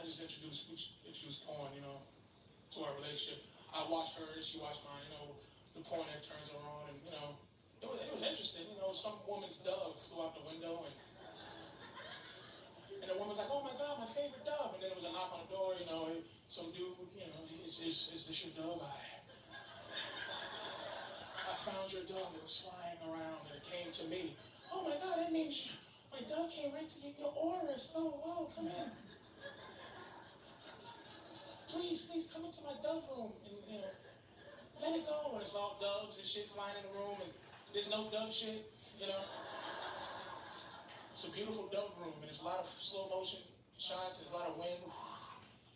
just introduced porn, you know, to our relationship. I watched her, and she watched mine, you know, the porn that turns her on, and, you know, it was interesting, you know, some woman's dove flew out the window, and the woman was like, oh my God, my favorite dove, and then there was a knock on the door, you know, some dude, you know, is this your dove? I found your dove, it was flying around, and it came to me. Oh my God, that means my dove came right to you, your aura is so low, come in. Please come into my dove room, and, you know, let it go, and it's all doves and shit flying in the room, and there's no dove shit, you know. It's a beautiful dove room, and there's a lot of slow motion shots, and there's a lot of wind.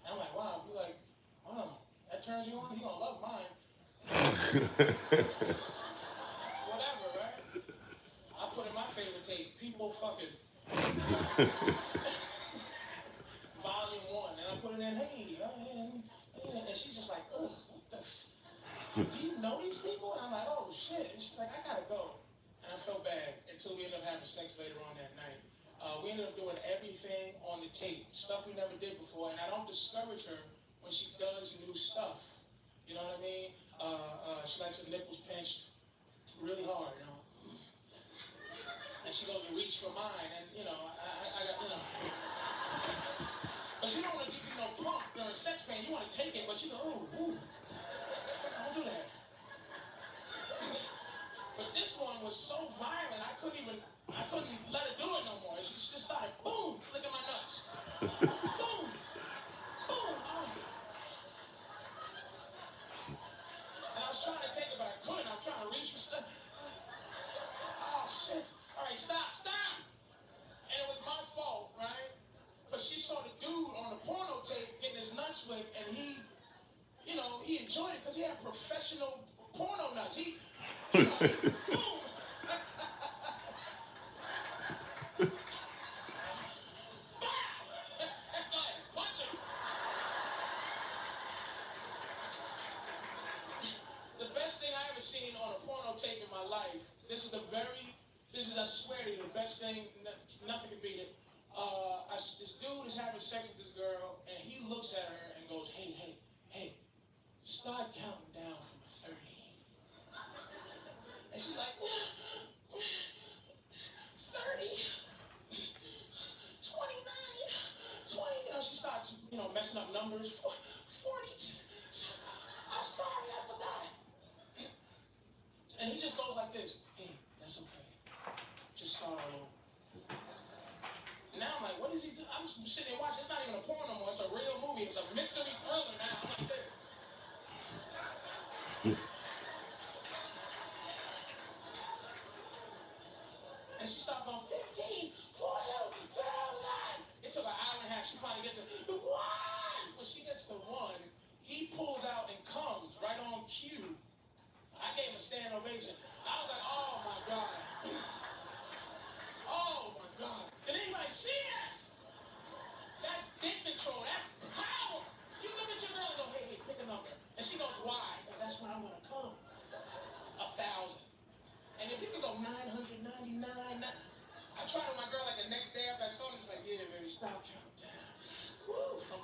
And I'm like, wow, you're like, wow, that turns you on? You're gonna love mine. Whatever, right? I put in my favorite tape, people fucking volume 1, and I put it in, hey, and she's just like, ugh, what the do you know these people? And I'm like, oh shit. And she's like, I gotta go. And I felt bad until we ended up having sex later on that night. We ended up doing everything on the tape, stuff we never did before, and I don't discourage her when she does new stuff. You know what I mean? She likes her nipples pinched really hard, you know. And she goes to reach for mine, and you know, I got, you know. But you don't want to give you no pump during sex pain. You want to take it, but you go, ooh. Don't do that. But this one was so violent, I couldn't let her do it no more. She just started, boom, flicking my nuts. Boom, boom. Oh. And I was trying to take it, but I couldn't. I'm trying to reach for stuff. Oh, shit. All right, stop. And it was my fault, right? But she saw the dude on the porno tape getting his nuts flicked, and he, you know, he enjoyed it because he had professional porno nuts. He boom. Punch him. The best thing I ever seen on a porno tape in my life. This is I swear to you, the best thing. Nothing can beat it. This dude is having sex with this girl, and he looks at her and goes, hey. Start counting down from 30. And she's like, 30, 29, 20. You know, she starts, you know, messing up numbers. 40. I'm sorry, I forgot. And he just goes like this. Hey, that's okay. Just start all over. Now I'm like, what is he doing? I'm sitting there watching. It's not even a porn no more. It's a real movie. It's a mystery thriller now. I'm like, there. And she started going 15, 40, 39. It took an hour and a half. She finally gets to 1. When she gets to 1, he pulls out and comes right on cue. I gave him a standing ovation. I was like, oh my God. Oh my God. Did anybody see that? That's dick control. That's power. You look at your girl and go, hey, pick a number. And she goes, why? Because that's when I'm going to come. 1,000. And if you can go 999, I tried with my girl like the next day after I saw it. It's like, yeah, baby, stop counting down. Woo, from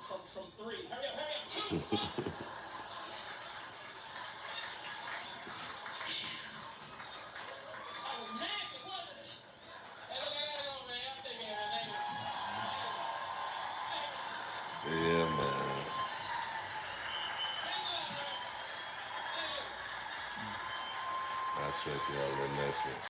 3. Hurry up. 2, 4. I was magic, wasn't it? Hey, look, I gotta go, man. I'll take care of it. Yeah, man. I'll check you out in the next one.